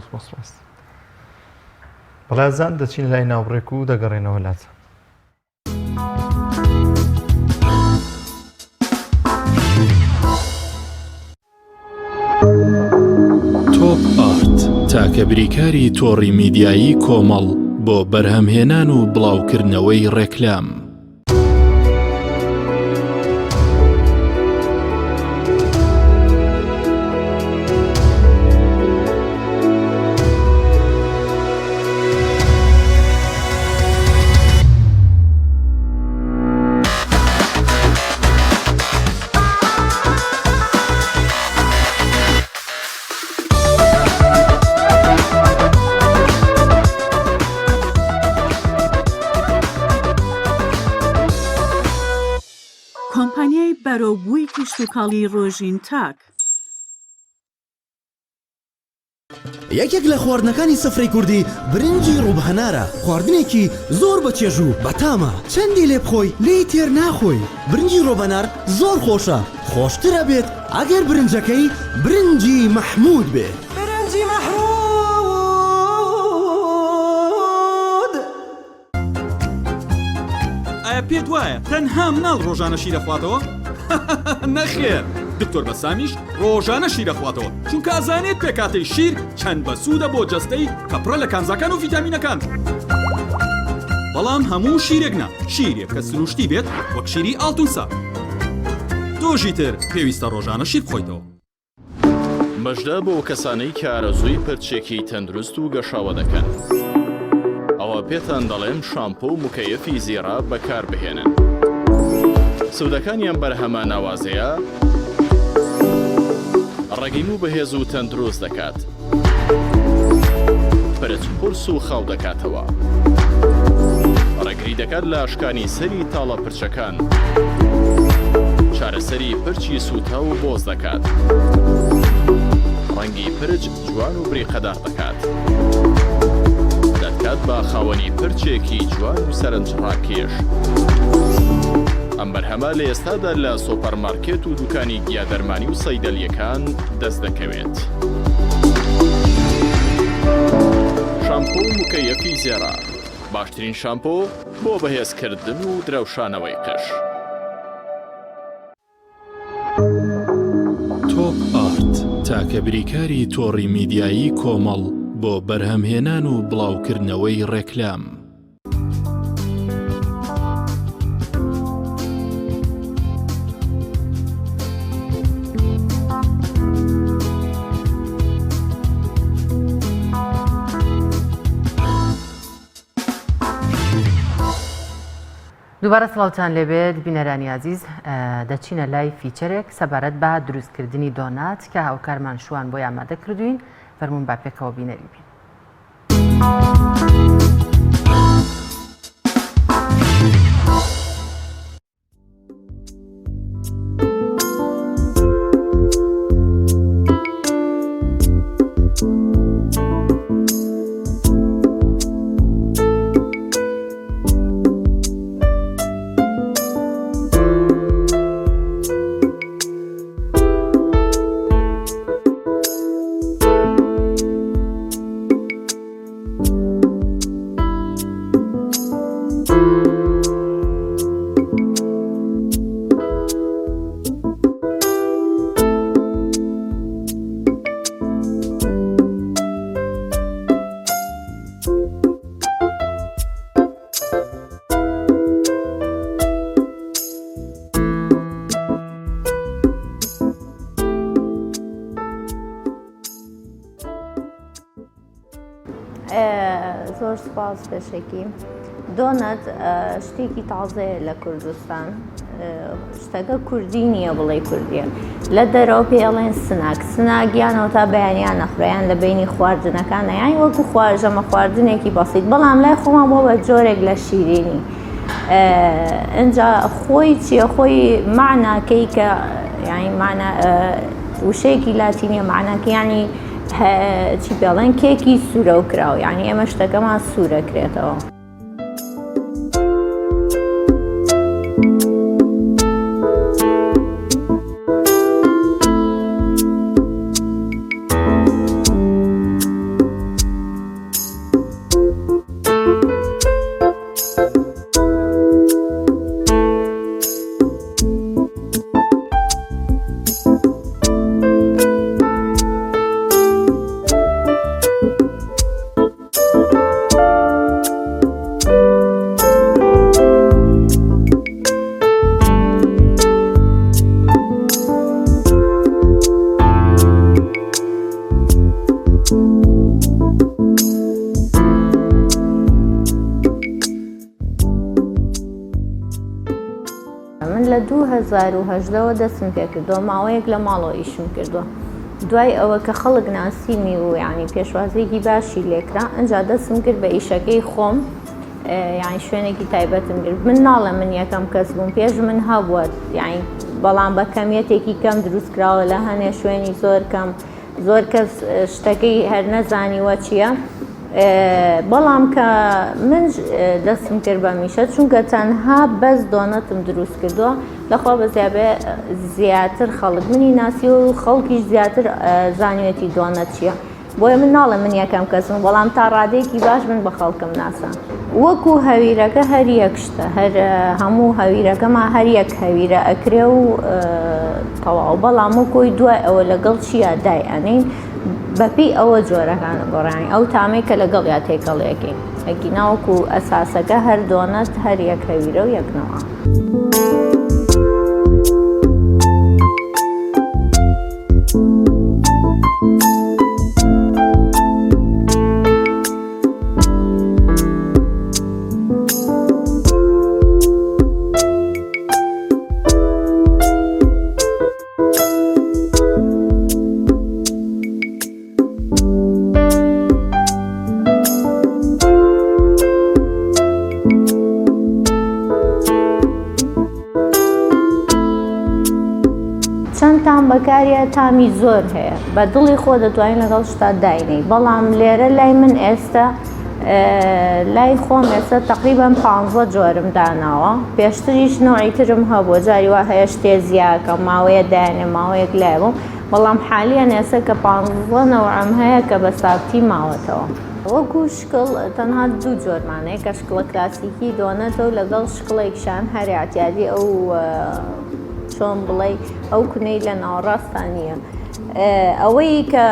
سپاس بەڵازان دەچین لای ناوڕێک و دەگەڕێنەوە لات تۆپ ئارت تاکە بریکاری تۆڕی میدیایی کۆمەڵ بۆ بەرهەمهێنان و بڵاوکردنەوەی ڕێکلام شتێکاڵی ڕۆژین تاک. یەکێک لە خواردنەکانی سفرەی کوردی برنجی ڕووبهەنارە. خواردنێکی زۆر بەچێژوو بەتامە، چەندی لێ بخۆی لێی تێر ناخۆی. برنجی ڕۆبەنار زۆر خۆشە، خۆشترە بێت ئەگەر برنجەکەی برنجی مەحموود بێت. برنجی مەحموود! ئایا پێت وایە تەنها مناڵ ڕۆژانە شیر دەخواتەوە؟ نەخێر، دکتۆر بەسامیش ڕۆژانە شیر دەخواتەوە، چونکە ئازانێت پێکاتەی شیر چەند بەسوودە بۆ جەستەی کە پڕە لە کانزاکان و ڤیتامینەکان. بەڵام هەموو شیرێک نا، شیرێک کە سروشتی بێت وەک شیری ئاڵتونسا. تۆژی تر پێویستە ڕۆژانە شیر بخۆیتەوە. مەژدە بۆ کەسانەی کە ئارەزووی پرچێکی تەندروست و گەشاوە دەکەن. ئەوە پێتان دەڵێم شامپۆ و مکەیەفی زیێرا بەکار بهێنن. سوودەکانیان بەرهەمە ناوازەیە، ڕەگیم و بەهێز و تەندروست دەکات، پرچ قورس و خاو دەکاتەوە، ڕێگری دەکات لە ئاشکانی سەری تاڵە پرچەکان، چارەسەری پرچی سووتا و بۆز دەکات، ڕەنگی پرچ جوان و بریقەدار دەکات، دەکات بە خاوەنی پرچێکی جوان و سەرنجڕاکێش. ئەم بەرهەمە لە ئێستادا لە سۆپەرمارکێت و دوکانی گیادەرمانی و سەیدەلیەکان دەست دەکەوێت. شامپۆ و مکەیەفی زێرا، باشترین شامپۆ بۆ بەهێزکردن و درەوشانەوەی قش. تۆپ ئارت تاکە بریکاری تۆڕی میدیایی کۆمەڵ بۆ بەرهەمهێنان و بڵاوکردنەوەی ڕێکلام. دووبارە سڵاوتان لێبێت بینەرانی عزیز، دەچینە لای فیچەرێک سەبارەت بە دروستکردنی دۆنات کە هاوکارمان شوان بۆی ئامادە کردوین. فەرموون با پێکەوە بینەری بین. زۆر سپاس بەشێکی دۆنەت شتێکی تازەیە لە کوردستان، شتەکە کوردی نییە بڵێ کوردیە، لە دەرەوە پێڵێن سناگیانەوە تا بەیانیان نەخورەیان لە بینی خواردنەکانە، یانی وەکو ژەمە خواردنێکی بەسیط، بەڵام لای خۆمان بۆ بە جۆرێک لە شیرینی. ئەنجا خۆی چییە؟ خۆی معناکەی کە یانی معنە وشەیەکی لاتینیە، معناکە یانی چی پێڵێن کێکی سوورە و کراوە، یعنی ئێمە شتەکەمان سوورە کرێتەوە. من لە 2018ەوە دەستم پێ کردووە، ماوەیەک لە ماڵەوە ئیشم کردووە. دوای ئەوە کە خەڵک ناسیمی و یعنی پێشوازێکی باشی لێکرا، ئەنجا دەستم کرد بە ئیشەکەی خۆم، یعنی شوێنێکی تایبەتم کرد. من ناڵێ من یەکەم کەس بووم، پێش من هەبووە، یعنی بەڵام بە کەمیەتێکی کەم دروستکراوە لە هەنێ شوێنی زۆر کەم زۆر کەس شتەکەی هەر نەزانیوە چییە بەڵام کە من دەستم کرد بە میشە چونکە تەنها بەس دۆنەتم دروست کردووە لەخوا بەزیابێ زیاتر خەڵک منی ناسی و خەڵکیش زیاتر زانیوێتی دۆنەت چییە بۆیە من ناڵێ من یەکەم کەسم بەڵام تا ڕادەیەکی باش من بە خەڵکم ناسان وەکو هەویرەکە هەر یەک شتە هەر هەموو هەویرەکەمان هەر یەک هەویرە ئەکرێ و تەواو بەڵام و کۆی دوای ئەوە لەگەڵ چیە دای ئەنین بەپی ئەوە جۆرەکانە گۆڕانی ئەو تامەی کە لەگەڵ یا تێکەڵەکەین ئەگی ناوەکو ئەساسەکە هەر دۆنەت هەر یەک هەویرە و یەکنەوە. چەند تام بەکاریە تامی زۆر هەیە بە دڵی خۆ دەتوانین لەگەڵ شتا داینەی بەڵام لێرە لای من ئێستا لای خۆم ئێستا تقریبان 15 جۆرم داناوە پێشتریش نوعی ترم هەبووە جاری وا هەیە شتێ زیاکە ماوەیە دایانێ ماوەیەک لای بووم بەڵام حالیان ئێستا کە 15 نەوعم هەیە کە بە سابتی ماوەتەوە وەکو شکڵ تەنها دوو جۆرمانەیە کە شکڵە کلاسیکی دۆنەتە و لەگەڵ شکڵێکشان هەر اعتیادی ئەو چۆن بڵێ ئەو کونەی لە ناوەڕاستانیە ئەوەی کە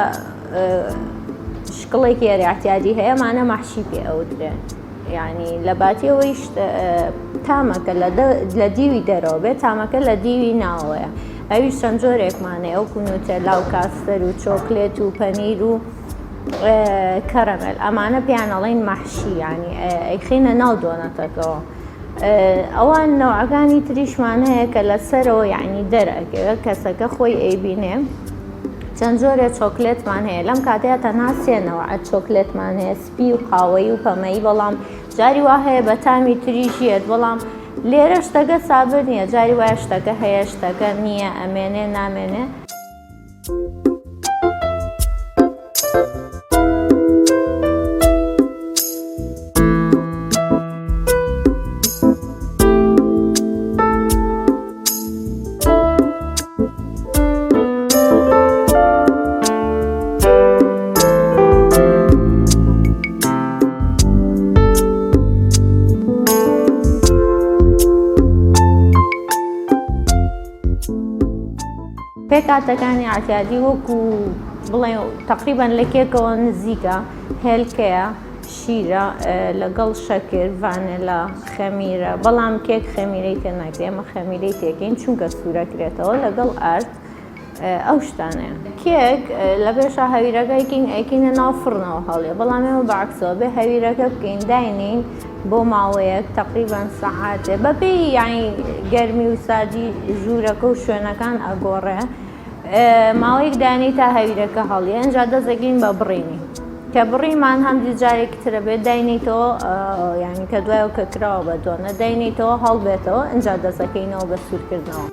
شکڵێکی یاریعتیادی هەیە مانە مەحشی پێ ئەودرێن یعنی لە باتیەوەی تامەکە لە دیوی دەرەوە بێت تامەکە لە دیوی ناوەیە ئەویش چەند جۆرێکمانەیە ئەو کونوتێلا و کاستەر و چۆکلێت و پەنیر و کەرەمەل ئەمانە پیانەڵێن مەحشی ینی ئەیخینە ناو دۆنەتەکەەوە ئەوان نەوعەکانی تریشمان هەیە کە لەسەرەوە یعنی دەرەکەوە کەسەکە خۆی ئەیبینێ چەند جۆرە چۆکلێتمان هەیە لەم کاتەیە تەنها سێنەوە چۆکلێتمان هەیە سپی و قاوەی و پەمەی بەڵام جاری وا هەیە بە تامی تریژیت بەڵام لێرە شتەکە سابر نییە جاری وایە شتەکە هەیە شتەکە نییە ئەمێنێ نامێنێ پێکاتەکانی ئاعتیادی وەکو بڵێ تقریبان لە کێکەوە نزیکە هێلکەیە شیرە لەگەڵ شەکر ڤانێلا خەمیرە بەڵام کێک خەمیرەی تێ ناکرێ ئێمە خەمیرەی تێکەین چونکە سوورەکرێتەوە لەگەڵ ئارد ئەو شتانەیە کێک لە پێشە هەویرەکەیکین ئەیکینە ناو فڕنەوە هەڵێ بەڵام ئێمە بەعکسەوە بێ هەویرەکە بکەین داینین بۆ ماوەیەک تقریبان سەعاتێ بەپێی یعنی گەرمی و ساردی ژوورەکە و شوێنەکان ئەگۆڕێ ماوەیەک دانی تا هەویرەکە هەڵیە ئەنجا دەزەگرین بە بڕینی کە بڕیمان هەندی جارێکی ترە بێت داینیتەوە یعنی کە دوایەوە کە کراوە بە دۆنە داینیتەوە هەڵبێتەوە ئەنجا دەزەکەینەوە بە سوورکردنەوە.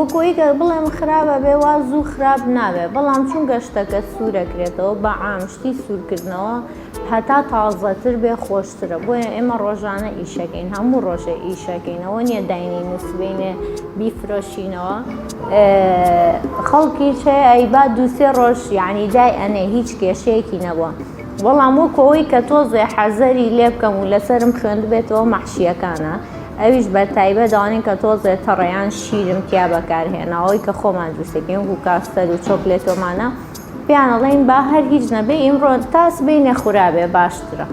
وەکۆی کە بڵێم خراپە بێ وا زوو خراپ نابێ بەڵام چونکە شتەکە سوورەکرێتەوە بە عامشتی سوورکردنەوە هەتا تازەتر بێ خۆشترە بۆیە ئێمە ڕۆژانە ئیشەکەین هەموو ڕۆژێ ئیشەکەینەوە نییە داینی نووسبینێ بیفرۆشینەوە خەڵکیش هەیە ئەیبا دووسێ ڕۆژ یعنی دای ئەنێ هیچ کێشەیەکی نەبووە بەڵام وەکەوەی کە تۆزێ حەزەری لێ بکەم و لەسرم خوێند بێتەوە مەحشیەکانە ئەویش بە تایبەت داوانین کە تۆزێ تەڕەیان شیرم تیا بەکارهێناوەی کە خۆمان دروستەکەین و کاستەر و چۆکلێتۆمانە پیانەڵێن با هەر هیچ نەبێ ئیمڕۆ تاس بینێ خورابێ باشترە.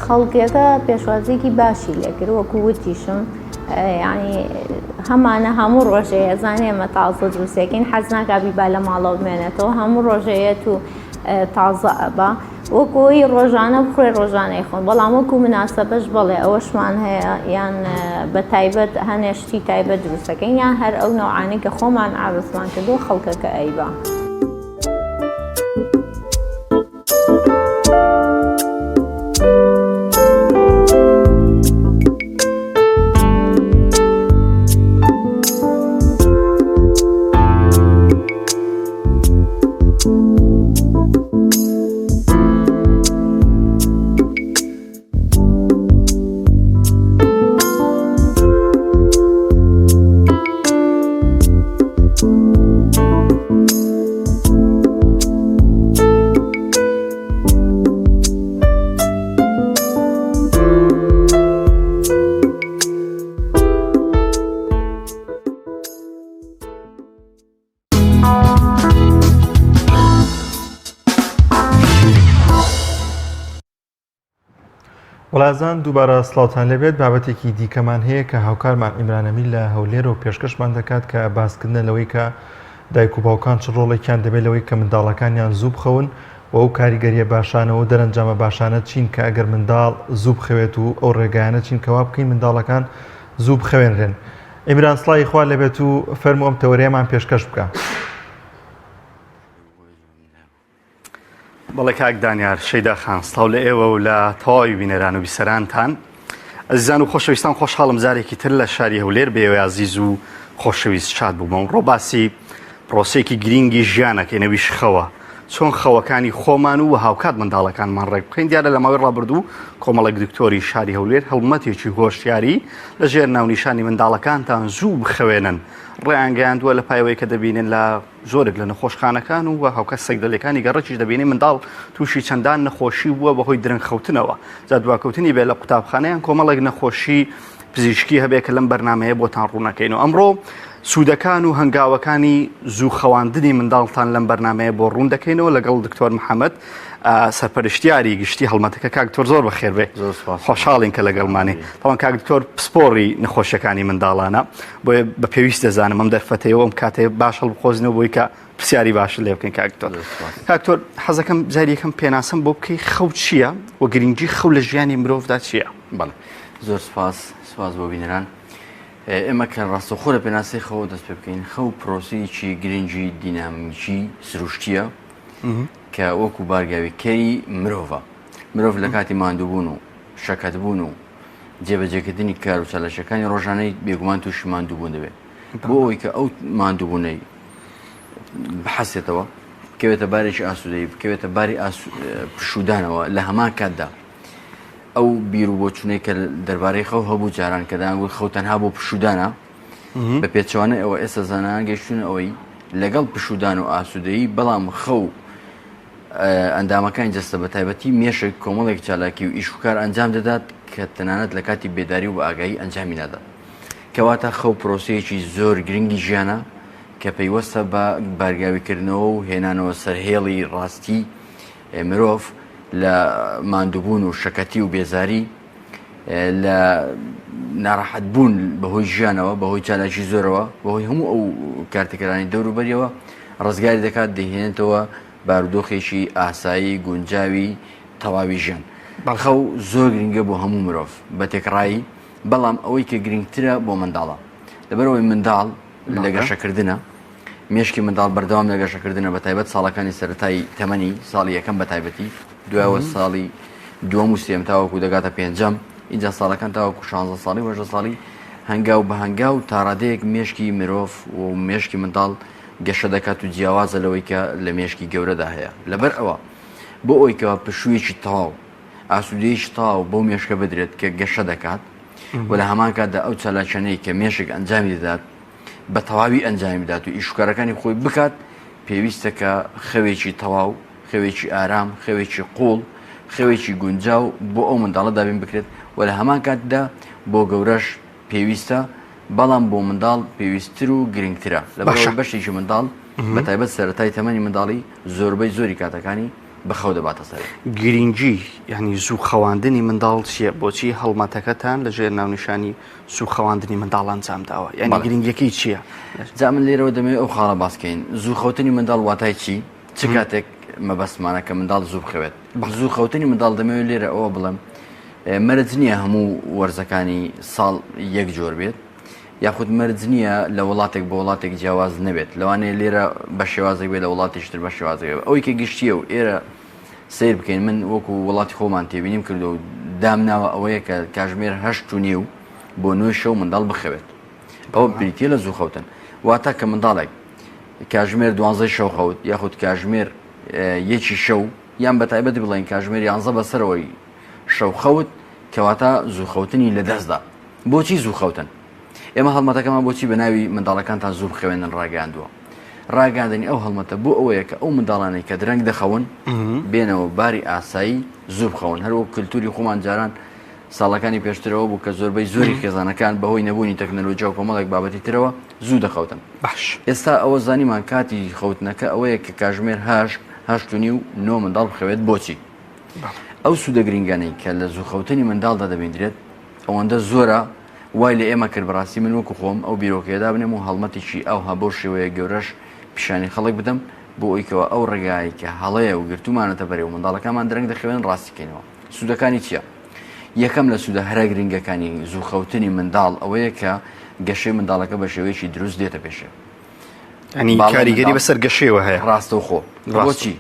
خەڵکێکە پێشوازێکی باشی لێکرد وەکو وتیشم ینی هەمانە هەموو ڕۆژەیە زانێ ئەمە تازە دروستەکەین حەز ناکا بیبا لە ماڵەوە بمێنێتەوە هەموو ڕۆژەیەت و تازە ئەبا وەکۆی ڕۆژانە بخوێ ڕۆژانەی خۆن بەڵام وەکو مناسەبەش بڵێ ئەوەشمان هەیە یان بە تایبەت هەنێشتی تایبەت دروستەکەین یان هەر ئەو نەوعانەی کە خۆمان ئاوەزمان کردو خەڵکەکە ئەیبا. وڵازان دووبارە سڵاوتان لەبێت بابەتێکی دیکەمان هەیە کە هاوکارمان ئیمران ئەمین لە هەولێر و پێشکەشمان دەکات کە باسکردنە لەوەی کە دایک و باوکان چ ڕۆڵێکیان دەبێت لەوەی کە منداڵەکانیان زوو بخەون و ئەو کاریگەریە باشانەوە دەرەنجامە باشانە چین کە ئەگەر منداڵ زوو بخەوێت و ئەو ڕێگایانە چین کەوا بکەین منداڵەکان زوو بخەوێنرێن. ئیمران سڵای خوا لەبێت و فەرموو ئەم تەوەریەمان پێشکەش بکە. بەڵێ کاک دانیار شەیدا خان سڵاو لە ئێوە و لە تەواوی بینەران و بیسەرانتان. ئەزیزان و خۆشەویستان خۆشحاڵم جارێکی تر لە شاری هەولێر بێوەی عەزیز و خۆشەویست شاد بوومە و ڕۆباسی پرۆسەیەکی گرینگی ژیانەکەینەویش خەوە چۆن خەوەکانی خۆمان و هاوکات منداڵەکانمان ڕێک بخەین. دیارە لە ماوەی ڕابردوو کۆمەڵێک دکتۆری شاری هەولێر هەڵمەتێکی هۆشیاری لە ژێر ناونیشانی منداڵەکانتان زوو بخەوێنن ڕێیانگەیاندووە لە پایەوەی کە دەبینن لە زۆرێک لە نەخۆشخانەکان و هاوکات سەگدەلەکانی گەڕەکیش دەبینی منداڵ تووشی چەندان نەخۆشی بووە بەهۆی درەنگ خەوتنەوە جا دواکەوتنی بێ لە قوتابخانەیان کۆمەڵێک نەخۆشی پزیشکی هەبێت کە لەم بەرنامەیە بۆتان ڕوونەکەین و ئەمڕۆ سوودەکان و هەنگاوەکانی زوو خەواندنی منداڵتان لەم بەرنامەیە بۆ ڕوون دەکەینەوە لەگەڵ دکتۆر محەممەد سەرپەرشتیاری گشتی هەڵمەتەکە کاک دکتۆر زۆر بەخێر بێ خۆشحاڵین کە لەگەڵمانی تاوان کاک دکتۆر پسپۆڕی نەخۆشیەکانی منداڵانە بۆیە بە پێویست دەزانم ئەم دەرفەتەیەوە ئەم کاتەیە باش هەڵبخۆزنەوە بۆی کە پرسیاری باش لێ بکەین کاک دکتۆر. کاک دکتۆر حەزەکەم جاری یەکەم پێناسم بۆ بکەی خەو چییە و گرنگی خەو لە ژیانی مرۆڤدا چییە؟ بەڵێ زۆر سپاس بۆ بینەران. ئێمە کە ڕاستەوخۆ لە پێناسی خەوە دەست پێ بکەین خەو پرۆسەیەکی گرنگی دینامیکی سروشتیە کە وەکو بارگاویکەری مرۆڤە. مرۆڤ لە کاتی ماندووبوون و شەکەتبوون و جێبەجێکردنی کار و چالەشەکانی ڕۆژانەی بێگومان تووشی ماندووبوون دەبێت بۆ ئەوەی کە ئەو ماندووبوونەی بحەسێتەوە بکەوێتە بارێکی ئاسوودەی بکەوێتە باری پشودانەوە لە هەمان کاتدا ئەو بیر و بۆچوونەی کە دەربارەی خەو هەبوو جاران کە داگوی خەو تەنها بۆ پشودانە بە پێچوانە ئەوە ئێستا زانان گەیشتون ئەوەی لەگەڵ پشودان و ئاسوودەیی بەڵام خەو ئەندامەکانی جەستە بە تایبەتی مێشێک کۆمەڵێک چالاکی و ئیشوکار ئەنجام دەدات کە تەنانەت لە کاتی بێداری و ئاگایی ئەنجامی نادات کەواتە خەو پرۆسەیەکی زۆر گرنگی ژیانە کە پەیوەستە بە بارگاویکردنەوە و هێنانەوە سەرهێڵی ڕاستی مرۆڤ لە ماندووبوون و شەکەتی و بێزاری لە ناڕەحەتبوون بەهۆی ژیانەوە بەهۆی چالاکی زۆرەوە بەهۆی هەموو ئەو کارتەکەرانی دەوروبەریەوە ڕزگاری دەکات دەهێنێتەوە بارودۆخێکی ئاسایی گونجاوی تەواوی ژیان. خەو زۆر گرنگە بۆ هەموو مرۆڤ بە تێکڕایی بەڵام ئەوەی کە گرنگترە بۆ منداڵە لەبەرەوەی منداڵ لە گەشەکردنە مێشکی منداڵ بەردەوام لە گەشەکردنە بە تایبەت ساڵەکانی سەرەتایی تەمەنی ساڵی یەکەم بە تایبەتی دوایەوە ساڵی دووەم و سێم تاوەکو دەگاتە پێنجەم اینجا ساڵەکان تاوەکو 16 ساڵی وەژە ساڵی هەنگاو بە هەنگاو تا ڕادەیەک مێشکی مرۆڤ و مێشکی منداڵ گەشە دەکات و جیاوازە لەوەی کە لە مێشکی گەورەدا هەیە لەبەر ئەوە بۆ ئەوی کەەوە پشوویەکی تەواو ئاسوودەیەکی تەواو بۆ مێشکە بدرێت کە گەشە دەکات و لە هەمان کاتدا ئەو چالاکێنەی کە مێشک ئەنجامی دەدات بە تەواوی ئەنجامی بدات و ئیشوکارەکانی خۆی بکات پێویستە کە خەوێکی تەواو خەوێکی ئارام خەوێکی قوڵ خەوێکی گونجاو بۆ ئەو منداڵە دابین بکرێت و لە هەمان کاتدا بۆ گەورەش پێویستە بەڵام بۆ منداڵ پێویستتر و گرنگترە لەبەر بەشێکی منداڵ بە تایبەت سەرەتای تەمەنی منداڵی زۆربەی زۆری کاتەکانی بەخەو دەباتە سەر. گرنگجی یعنی زوو خەواندنی منداڵ چییە بۆچی هەڵمەتەکەتان لەژێر ناونیشانی سوو خەواندنی منداڵ ئەنجام داوە یعنی گرنگیەکەی چییە؟ جا من لێرەوە دەمەوێت ئەو خاڵە باسکەین زوو خەوتنی منداڵ واتای چی؟ چ کاتێک مەبەستمانە کە منداڵ زوو بخەوێت زوو خەوتنی منداڵ دەمەوێت لێرە ئەوە بڵم مەرج نییە هەموو وەرزەکانی ساڵ یەک جۆر بێت یاخود مەرج نییە لە وڵاتێک بۆ وڵاتێک جیاواز نەبێت لەوانەیە لێرە بە شێوازێک بێت لە وڵاتیشتر بە شێوازێک ئەوەی کە گشتیە و ئێرە سیر بکەین من وەکو وڵاتی خۆمان تێبینیم کردو و دامناوە ئەوەیە کە کاژمێر 8:30 بۆ 9 شەو منداڵ بخەوێت ئەوە بریتە لە زوو خەوتن واتە کە منداڵێک کاژمێر 12 شەو خەوت یاخود کاژمێر یەکی شەو یان بە تایبەت بڵێن کاژمێر 11 بەسەرەوەی شەو خەوت کەواتە زوو خەوتنی لەدەستدا بۆچی زوو خەوتن ئێمە هەڵمەتەکەمان بۆچی بە ناوی منداڵەکانتان زوو بخەوێنن ڕاگەاندووە ڕاگەاندنی ئەو هەڵمەتە بۆ ئەوەیە کە ئەو منداڵانەی کە درەنگ دەخەون بێنەوە باری ئاسایی زوو بخەون هەروەک کللتوری خۆمان جاران ساڵەکانی پێشترەوە بوو کە زۆربەی زۆری خێزانەکان بەهۆی نەبوونی تەکنەلۆجیا و کۆمەڵێک بابەتی ترەوە زوو دەخەوتن باش ئێستا ئەوە زانیمان کاتی خەوتنەکە ئەوەیە کە کاژمێر 8:30 9 منداڵ بخەوێت بۆچی ئەو سوودە گرنگانەی کە لە زوو خەوتنی منداڵدا دەبیندرێت ئەوەندە زۆرە وای لە ئێمە کرد بەڕاستی من وەکو خۆم ئەو بیرۆکەیەدا بنێم و هەڵمەتێکی ئەوها بۆ شێوەیە گەورەش پیشانی خەڵک بدەم بۆ ئەویکەوە ئەو ڕێگایی کە هەڵەیە و گرتومانەتە بەرێ و منداڵەکانمان درەنگ دەخەوێن ڕاستیکەینەوە سوودەکانی چییە؟ یەکەم لە سوودە هەرە گرنگەکانی زوو خەوتنی منداڵ ئەوەیە کە گەشەی منداڵەکە بە شێوەیەکی دروست دێتە پێشێ ینی کاریگەری بەسەر گەشەوە هەیە ڕاستەوخۆ بۆچی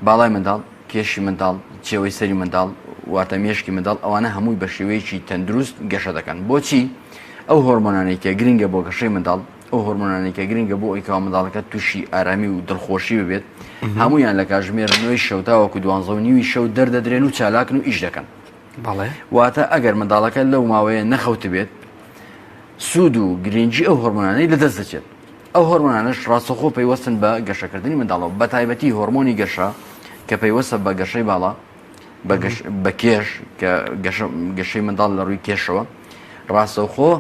باڵای منداڵ کێشی منداڵ چێوەی سەری منداڵ واتە مێشکی منداڵ ئەوانە هەمووی بە شێوەیەکی تەندروست گەشە دەکەن بۆچی ئەو هۆرمۆنانەی کە گرنگە بۆ گەشەی منداڵ ئەو هۆرمۆنانێک کە گرنگە بۆ ئەوی کەوا منداڵەکە تووشی ئارامی و دڵخۆشی ببێت هەمویان لە کاژمێر 9 شەو تاوەکو 12:30 شەو دەردەدرێن و چالاکن و ئیش دەکەن واتە ئەگەر منداڵەکە لەو ماوەیە نەخەوت بێت سوود و گرنگی ئەو هۆرمۆنانەی لەدەست دەچێت ئەو هۆرمۆنانەش ڕاستەخۆ پەیوەستن بە گەشەکردنی منداڵەوە بە تایبەتی هۆرمۆنی گەشە کە پەیوەستە بە گەشەی باڵا بە کێش کە گەشەی منداڵ لە ڕووی کێشەوە ڕاستەوخۆ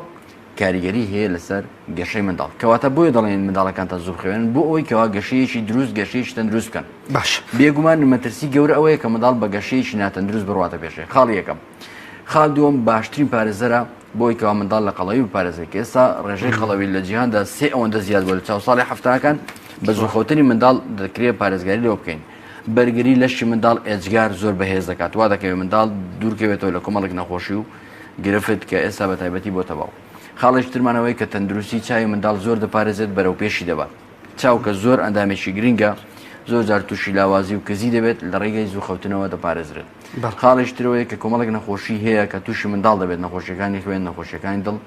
کاریگەری هەیە لەسەر گەشەی منداڵ کەواتە بۆیە دەڵێن منداڵەکانتان زوو بخەوێن بۆ ئەوەی کەوا گەشەیەکی دروست گەشەیەکی تەندروست بکەن باش بێگومان مەترسی گەورە ئەوەیە کە منداڵ بە گەشەیەکی ناتەندروست بڕواتە پێشێ خاڵ یەکەم خاڵ دووەم باشترین پارێزەرە بۆی کەوا منداڵ لە قەڵەوی بپارێزێت کە ئێستا ڕێژەی خەڵەوی لە جیهاندا 3 ئەوەندە زیاد بووە لە چاو ساڵی هەفتاکان بە زوو خەوتنی منداڵ دەکرێت پارێزگاری لەوە بکەین بەرگری لەشی منداڵ ئێجگار زۆر بەهێز دەکات وا دەکەوێت منداڵ دوورکەوێتەوە لە کۆمەڵێک نەخۆشی و گرفت کە ئێستا بە تایبەتی بۆ تەواو خاڵێک ترمانەوەی کە تەندروستی چاوی منداڵ زۆر دەپارێزێت بەرەو پێشی دەبات چاو کە زۆر ئەندامێکی گرنگە زۆر جار تووشی لاوازی و کەزی دەبێت لە ڕێگەی زوو خەوتنەوە دەپارێزرێت خاڵێک ترەوەی کە کۆمەڵێک نەخۆشی هەیە کە تووشی منداڵ دەبێت نەخۆشیەکانی خوێن نەخۆشیەکانی دڵ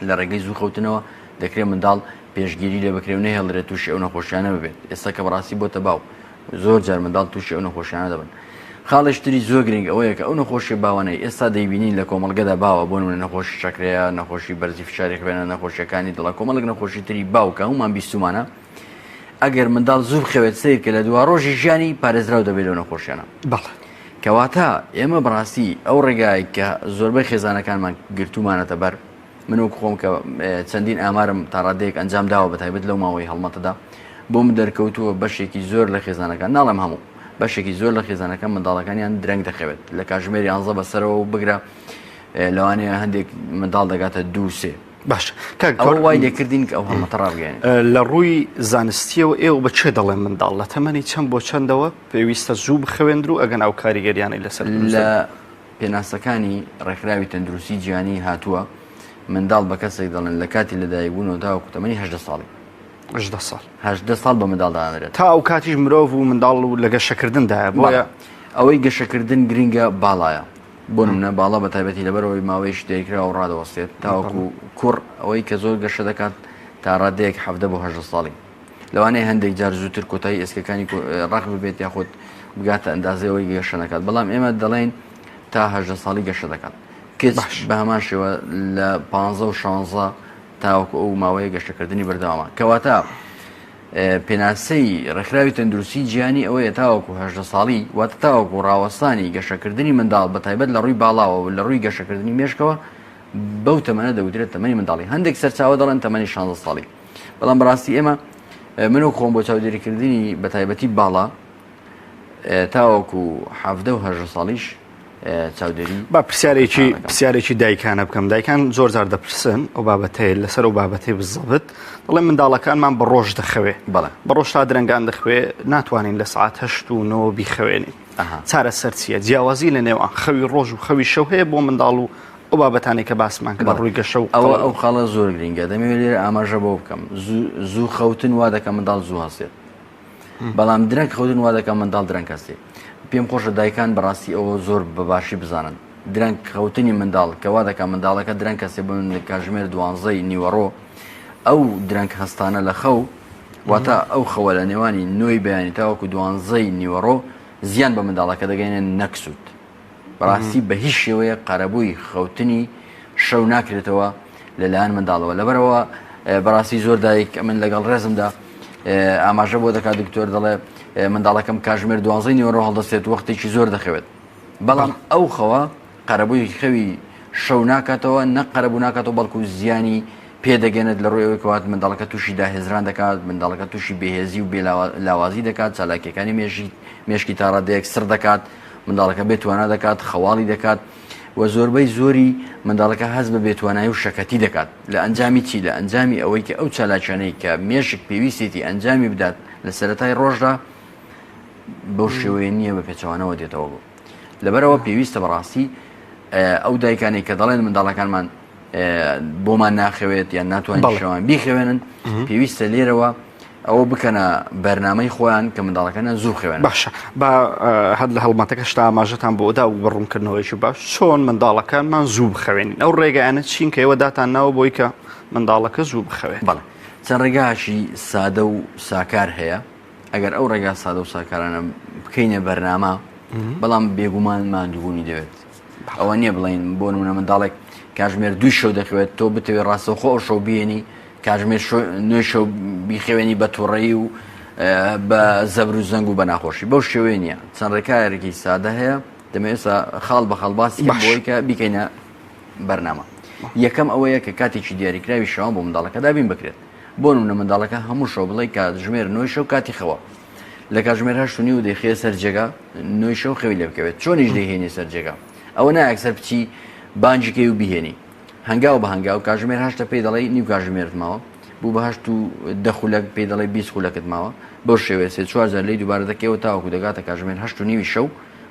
لە ڕێگەی زوو خەوتنەوە دەکرێت منداڵ پێشگیری لێ بکرێ و نەهێڵدرێت تووشی ئەو نەخۆشیانە ببێت ئێستا کە بەڕاستی بۆتە باو زۆر جار منداڵ تووشی ئەو نەخۆشیانە دەبن خاڵشتری زۆر گرنگ ئەوەیە کە ئەو نەخۆشی باوانەی ئێستا دەیبینین لە کۆمەڵگەدا باوە بۆ نمونە نەخۆشی شەکرەیە نەخۆشی بەرزی فشاری خوێنە نەخۆشیەکانی دڵە کۆمەڵک نەخۆشی تری باوکە هەمومان بیستمانە ئەگەر منداڵ زوو بخەوێت سیر کە لە دوا ڕۆژی ژیانی پارێزراو دەبێت لەو نەخۆشیانە کەواتە ئێمە بەڕاستی ئەو ڕێگای کە زۆربەی خێزانەکانمان گرتومانەتە بەر من وەکو خۆم کە چەندین ئامارم تا ڕادەیەک ئەنجام داوە بە تایبەت لەو ماوەی هەڵمەتەدا بۆم دەرکەوتووە بەشێکی زۆر لە خێزانەکان ناڵێم هەموو بەشێکی زۆر لە خێزانەکان منداڵەکانیان درەنگ دەخەوێت لە کاژمێر 11 بەسەرەوە و بگرە لەوانەیە هەندێک منداڵ دەگاتە 2-3 باش ئەو وای لێکردین کە ئەو هەڵمەتە ڕابگەێنێت لە ڕووی زانستیەوە ئێوە بە چێ دەڵێن منداڵ لە تەمەنی چەند بۆ چەندەوە پێویستە زوو بخەوێندر و ئەگەن ئەو کاریگەریانەی لەسەر لە پێناسەکانی ڕێکخراوی تەندروستی گیانی هاتووە منداڵ بە کەسێک دەڵێن لە کاتی لەدایکبوونەوە تاوەکو تەمەنی 18 ساڵی 18 ساڵ بە منداڵ دانرێت تا ئەو کاتیش مرۆڤ و منداڵ و لە گەشەکردندایە بۆیە ئەوەی گەشەکردن گرنگە باڵایە بۆ نمونە باڵا بە تایبەتی لەبەرەوەی ماوەیەش دەیکرا و ڕادەوەستێت تاوەکو کوڕ ئەوەی کە زۆر گەشە دەکات تا ڕادەیەک 17 بۆ 18 ساڵی لەوانەیە هەندێک جار زووتر کۆتایی ئێسکەکانی ڕق ببێت یاخود بگاتە ئەندازەوەی گەشە دەکات بەڵام ئێمە دەڵێن تا 18 ساڵی گەشە دەکات کەس بە هەمان شێوە لە 15 و 16 تاوەکو ئەو ماوەیە گەشتەکردنی بەردەوامە کەواتە پێناسەی ڕێکخراوی تەندروستی گیانی ئەوەیە تاوەکو 18 ساڵی واتە تاوەکو ڕاوەستانی گەشەکردنی منداڵ بە تایبەت لە ڕووی باڵاوە و لە ڕووی گەشەکردنی مێشکەوە بەو تەمەنە دەوترێت تەمەنی منداڵی هەندێک سەرچاوە دەڵێن تەمەنی 16 ساڵی بەڵام بەڕاستی ئێمە من و خۆم بۆ چاودێریکردنی بە تایبەتی باڵا تاوەکو حەفدە و هەژدە ساڵیش چاودێری با پرسیارێکی دایکانە بکەم. دایکان زۆر جار دەپرسن ئەو بابەتەیە لەسەر ئەو بابەتەی بزەبت دەڵێ منداڵەکانمان بە ڕۆژ دەخەوێ بە ڕۆژ تا درەنگان دەخوێ ناتوانین لە سعات 8 و 9 بیخەوێنین. چارە سەر چییە؟ جیاوازی لە نێوان خەوی ڕۆژ و خەوی شەو هەیە بۆ منداڵ و ئەو بابەتانی کە باسمان کە ڕووی گەشە و ئەو خاڵە زۆر گرنگە دەمەوێت لێرە ئاماژە بۆ بکەم زوو خەوتن وا دەکەم منداڵ زوو هەسێت بەڵام درەنگ خەوتن وا دەکەم منداڵ درەنگ هەسێت. پێم خۆشە دایکان بەڕاستی ئەوە زۆر بەباشی بزانن درەنگ خەوتنی منداڵ کەوا دەکەم منداڵەکە درەنگ کەسێ بن کاتژمێر 12 نیوەڕۆ ئەو درەنگ هەستانە لە خەو واتە ئەو خەوە لە نێوانی نوێی بەیانی تاوەکو 12 نیوەڕۆ زیان بە منداڵەکە دەگەینێن نەکسوت. بەڕاستی بە هیچ شێوەیە قەرەبووی خەوتنی شەو ناکرێتەوە لەلایەن منداڵەوە. لەبەرەوە بەڕاستی زۆر دایک من لەگەڵ ڕێزمدا ئاماژە بۆ دەکات دکتۆر دەڵێ منداڵەکەم کاتژمێر 12 نیوەڕۆ هەڵدەستێت وەختێکی زۆر دەخەوێت بەڵام ئەو خەوە قەرەبووی خەوی شەو ناکاتەوە نەک قەرەبوو ناکاتەوە بەڵکو زیانی پێدەگەنێت لە ڕۆی ئەوەی کەوات منداڵەکە تووشی داهێزران دەکات منداڵەکە تووشی بێهێزی و لاوازی دەکات چالاکیەکانی مێشکی تاڕادەیەک سڕ دەکات منداڵەکە بێتوانە دەکات خەواڵی دەکات و زۆربەی زۆری منداڵەکە هەز بە بێتوانایی و شەکەتی دەکات لە ئەنجامی چی لە ئەنجامی ئەوەی کە ئەو چالاکیانەی کە مێشک پێویستێتی ئەنجامی بدات لە سەرەتای ڕۆژدا بەو شێوەیە نییە بە پێچەوانەوە دێتەوە بوو. لەبەرەوە پێویستە بەڕاستی ئەو دایکانی کە دەڵێن منداڵەکانمان بۆمان ناخەوێت یان ناتوانین شەوان بیخەوێنن پێویستە لێرەوە ئەوە بکەنە بەرنامەی خۆیان کە منداڵەکانە زوو خوێن. باشە با هەر لە هەڵمەتەکە شتا ئاماژەتان بۆ ئەدا و بەڕوونکردنەوەیکی باش چۆن منداڵەکانمان زوو بخەوێنین ئەو ڕێگەیانە چین کە ئێوە داتان ناوە بۆی کە منداڵەکە زوو بخەوێت. بەڵێ چەند ڕێگاشی سادە و ساکار هەیە ئەگەر ئەو ڕێگا سادە و ساکارانە بکەینە بەرنامە بەڵام بێگومان ماندووبوونی دەوێت. ئەوە نییە بڵین بۆ نمونە منداڵێک کاتژمێر 2 شەو دەخوێت تۆ بتەوێت ڕاستەوخۆ ئەو شەو بێنی کاتژمێر 9 شەو بیخەوێنی بە تووڕەیی و بە زەبر و زەنگ و بە ناخۆشی بەو شێوەیە نییە. چەند ڕێکایەکی سادە هەیە دەمەوێت ئێستا خاڵ بە خەڵباسی بۆی کە بیکەینە بەرنامە. یەکەم ئەوەیە کە کاتێکی دیاریکراوی شەوان بۆ منداڵەکە دابین بکرێت بۆ نمونە منداڵەکە هەموو شەو بڵێ کاتژمێر 9 شەو کاتی خەوە لە کاتژمێر 8 و دەیخێ سەر جێگا 9 شەو خەوی لێ بکەوێت چۆنیش دەیهێنی سەر جێگا ئەوە نایەکسەر بچی بانجیکەی و بیهێنی هەنگاو بە هەنگاو کاتژمێر 8 پێی دەڵێ نیو کاتژمێرت ماوە بوو بە 8 و 10 خولەک پێی دەڵێ 20 خولەکت ماوە بەو شێوەیە 3-4 جار لێی دووبارە دەکەوە تاوەکو دەگاتە کاتژمێر 8 و نیوی شەو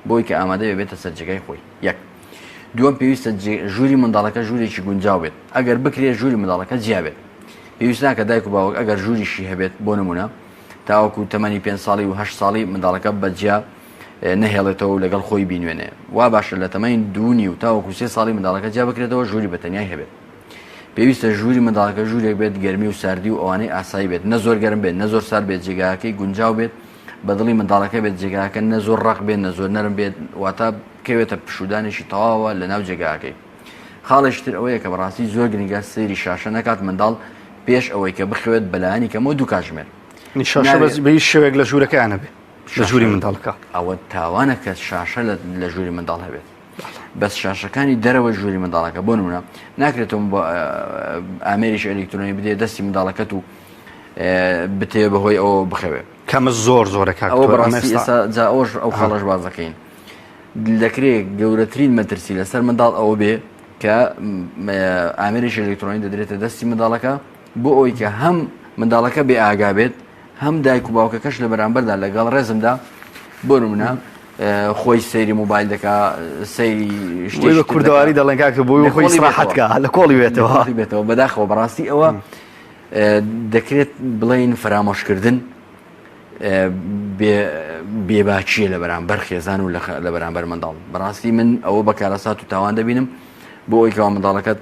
بۆی کە ئامادە بێتە سەر جێگای خۆی. یەک دووەم پێویستە ژووری منداڵەکە ژوورێکی گونجاو بێت ئەگەر بکرێت ژووری منداڵەکە جیابێت پێویست ناکە دایک و باوک ئەگەر ژووریشی هەبێت بۆ نمونە تاوەکو تەمەنی 5 ساڵی و 8 ساڵی منداڵەکە بەجیا نەهێڵێتەوە لەگەڵ خۆی بینوێنێ وا باشە لە تەمەین 2 و تاوەکو 3 ساڵی منداڵەکە جیا بکرێتەوە ژووری بەتەنیای هەبێت. پێویستە ژووری منداڵەکە ژوورێک بێت گەرمی و ساردی و ئەوانەی ئاسایی بێت نە زۆر گەرم بێت نە زۆر سارد بێت جێگاکەی گونجاو بێت بەدڵی منداڵەکە بێت جێگاکە نە زۆر ڕق بێت نە زۆر نەرم بێت واتە بکەوێتە پشودانێکی تەواوە لە ناو جێگاکەی. خاڵێشتر ئەوەیە کە بەڕاستی زۆر گرنگە سەیری شاشە نەکات منداڵ پێش ئەوەی کە بخوێت بەلایانی کەمەوە 2 کاتژمێر شاشە بە هیچ شێوەیەک لە ژوورەکەیانە بێت لە ژووری منداڵەکە ئەوە تاوانە کە شاشە لە ژووری منداڵ هەبێت بەس شاشەکانی دەرەوە ژووری منداڵەکە بۆ نمونە ناکرێتەوە بۆ ئامێریش ئەلکترۆنی بدێت دەستی منداڵەکەت و بتێ بەهۆی ئەوە بخەوێت کەمە زۆر زۆرەکە جا ئەوش ئەو خاڵەش باز دەکەین دەکرێت گەورەترین مەترسی لەسەر منداڵ ئەوە بێ کە ئامێریش ئەلکترۆنی دەدرێتە دەستی منداڵەکە بۆ ئەوی کە هەم منداڵەکە بێ ئاگا بێت هەم دایک و باوکەکەش لە بەرامبەردا لەگەڵ ڕێزمدا بۆ نمونە خۆی سەیری موبایل دەکا سەیری شتێک بە کوردەواری دەڵێن کاکە بۆی خۆی سراحەتکە لە کۆڵی بێتەوە بەداخەوە بەڕاستی ئەوە دەکرێت بڵێن فرامۆشکردن بێباچیە لە بەرامبەر خێزان و لە بەرامبەر منداڵ بەڕاستی من ئەوە بە کارەسات و تاوان دەبینم بۆ ئەوی کەوا منداڵەکەت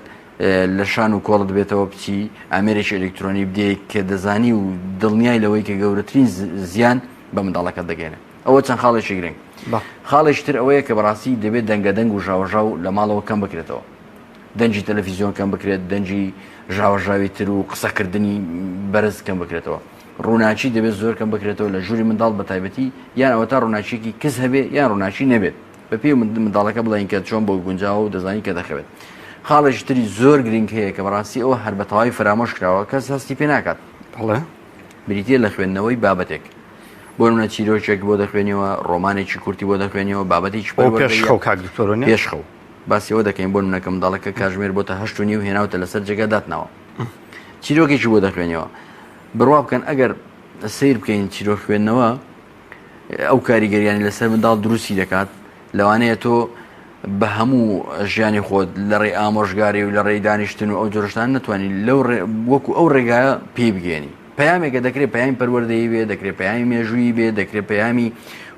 لە شان و کۆڵت بێتەوە بچی ئامێریش ئەلکترۆنی بدەیت کە دەزانی و دڵنیای لەوەی کە گەورەترین زیان بە منداڵەکەت دەگەێنێت ئەوە چەند خاڵێکی گرنگ خاڵێکتر ئەوەیە کە بەڕاستی دەبێت دەنگەدەنگ و ژاوەژاو لە ماڵەوە کەم بکرێتەوە دەنجی تەلەڤیزیۆن کەم بکرێت دەنجی ژاوەژاوی تر و قسەکردنی بەرز کەم بکرێتەوە ڕووناچی دەبێت زۆر کەم بکرێتەوە لە ژووری منداڵ بە تایبەتی یان ئەوە تا ڕووناچیەکی کەس هەبێ یان ڕووناچی نەبێت بە پێی منداڵەکە بڵێن کە چۆن بۆ گونجاوە و دەزانی کە دەخەوێت خاڵێکی تری زۆر گرنگ هەیە کە بەڕاستی ئەوە هەر بە تەواوی فرامۆش کراوە کەس هەستی پێ ناکات بریتە لە خوێندنەوەی بابەتێک بۆ منە چیرۆکێک بۆ دەخوێنیەوە ڕۆمانێکی کورتی بۆ دەخوێنیەوە بابەتێکی پێشخەو کاک دکتۆرۆنی پێشخەو باسیەوە دەکەین بۆ منەکە منداڵەکە کاژمێر بۆتە 8.5 هێناوتە لەسەر جێگە داتنەوە چیرۆکێکی بۆ دەخوێنیەوە بڕوا بکەن ئەگەر سیر بکەین چیرۆک خوێندنەوە ئەو کاریگەریانی لەسەر منداڵ دروستی دەکات لەوانەیە تۆ بە هەموو ژیانی خۆت لە ڕێی ئامۆژگاری و لە ڕێی دانیشتن و ئەو جۆرشتان نتوانانی لەو وەکو ئەو ڕێگایە پێی بگەێنی پەیامێکە دەکرێت پەیامی پەروەردەیی بێ دەکرێت پەیامی مێژووی بێ دەکرێت پەیامی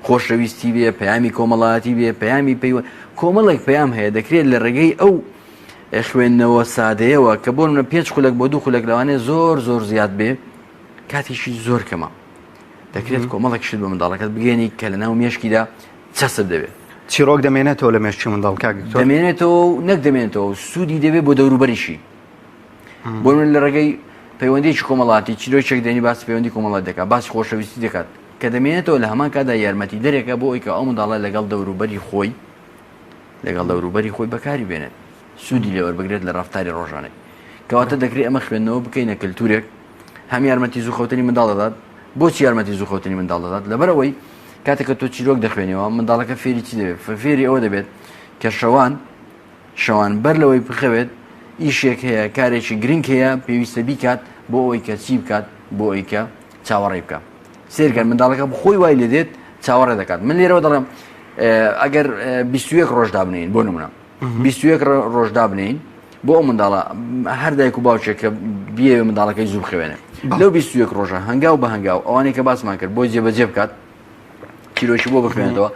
خۆشەویستی بێ پەیامی کۆمەڵایەتی بێ پەیامی پەیوە کۆمەڵێک پەیام هەیە دەکرێت لە ڕێگەی ئەو خوێندنەوە سادەیەوە کە بۆ منە 5 خولەک بۆ 2 خولەک لەوانەیە زۆر زیاد بێ کاتیشی زۆر کەمە دەکرێت کۆمەڵێک شت بە منداڵەکەت بگەێنی کە لە ناو مێشکیدا چەسب دەبێت چیرۆک دەمێنێتەوە لە مێشکی منداڵ کاک دکتۆر دەمێنێتەوە نەک دەمێنێتەوە سوودی دەبێت بۆ دەوروبەریشی بۆ من لە ڕێگەی پەیوەندیی کۆمەڵاتی چیرۆکێک دێنی باسی پەیوەندی کۆمەڵات دەکات باسی خۆشەویستی دەکات کە دەمێنێتەوە لە هەمان کادا یارمەتی دەرێکە بۆ ئەوی کە ئەو منداڵە لەگەڵ دەوروبەری خۆی بەکاری بێنێت سوودی لێوەربگرێت لە ڕافتاری ڕۆژانەی کەواتە دەکرێت ئەمە خوێندنەوە بکەینە کللتورێک هەم یارمەتی زوو منداڵ دەدات بۆچی یارمەتی زوو خەوتنی منداڵ دەدات لەبەرەوەی کاتێککە تۆ چیرۆک دەخوێنەوە منداڵەکە فێری چی دەبێت فێری ئەوە دەبێت کە شەوان بەر لەوەی بخەوێت ئیشێک هەیە کارێکی گرنگ هەیە پێویستە بیکات بۆ ئەوەی کە چی بکات بۆ ئەوەی کە چاوەڕێ بکات سێرگەن منداڵەکە خۆی وای لێ دێت چاوەڕێ دەکات من لێرەوە دەڵێم ئەگەر 21 ڕۆژدا بنین بۆ نمونە 21 ڕۆژدا بنین بۆ ئەو منداڵە هەر دایک و باوچێکە بیەوێ منداڵەکەی زوو بخوێنێ لەو 21 ڕۆژە هەنگاو بە هەنگاو ئەوانەی کە باسمان کرد بۆ جێبەجێ بکات چیرۆکی بۆ بخوێنێتەوە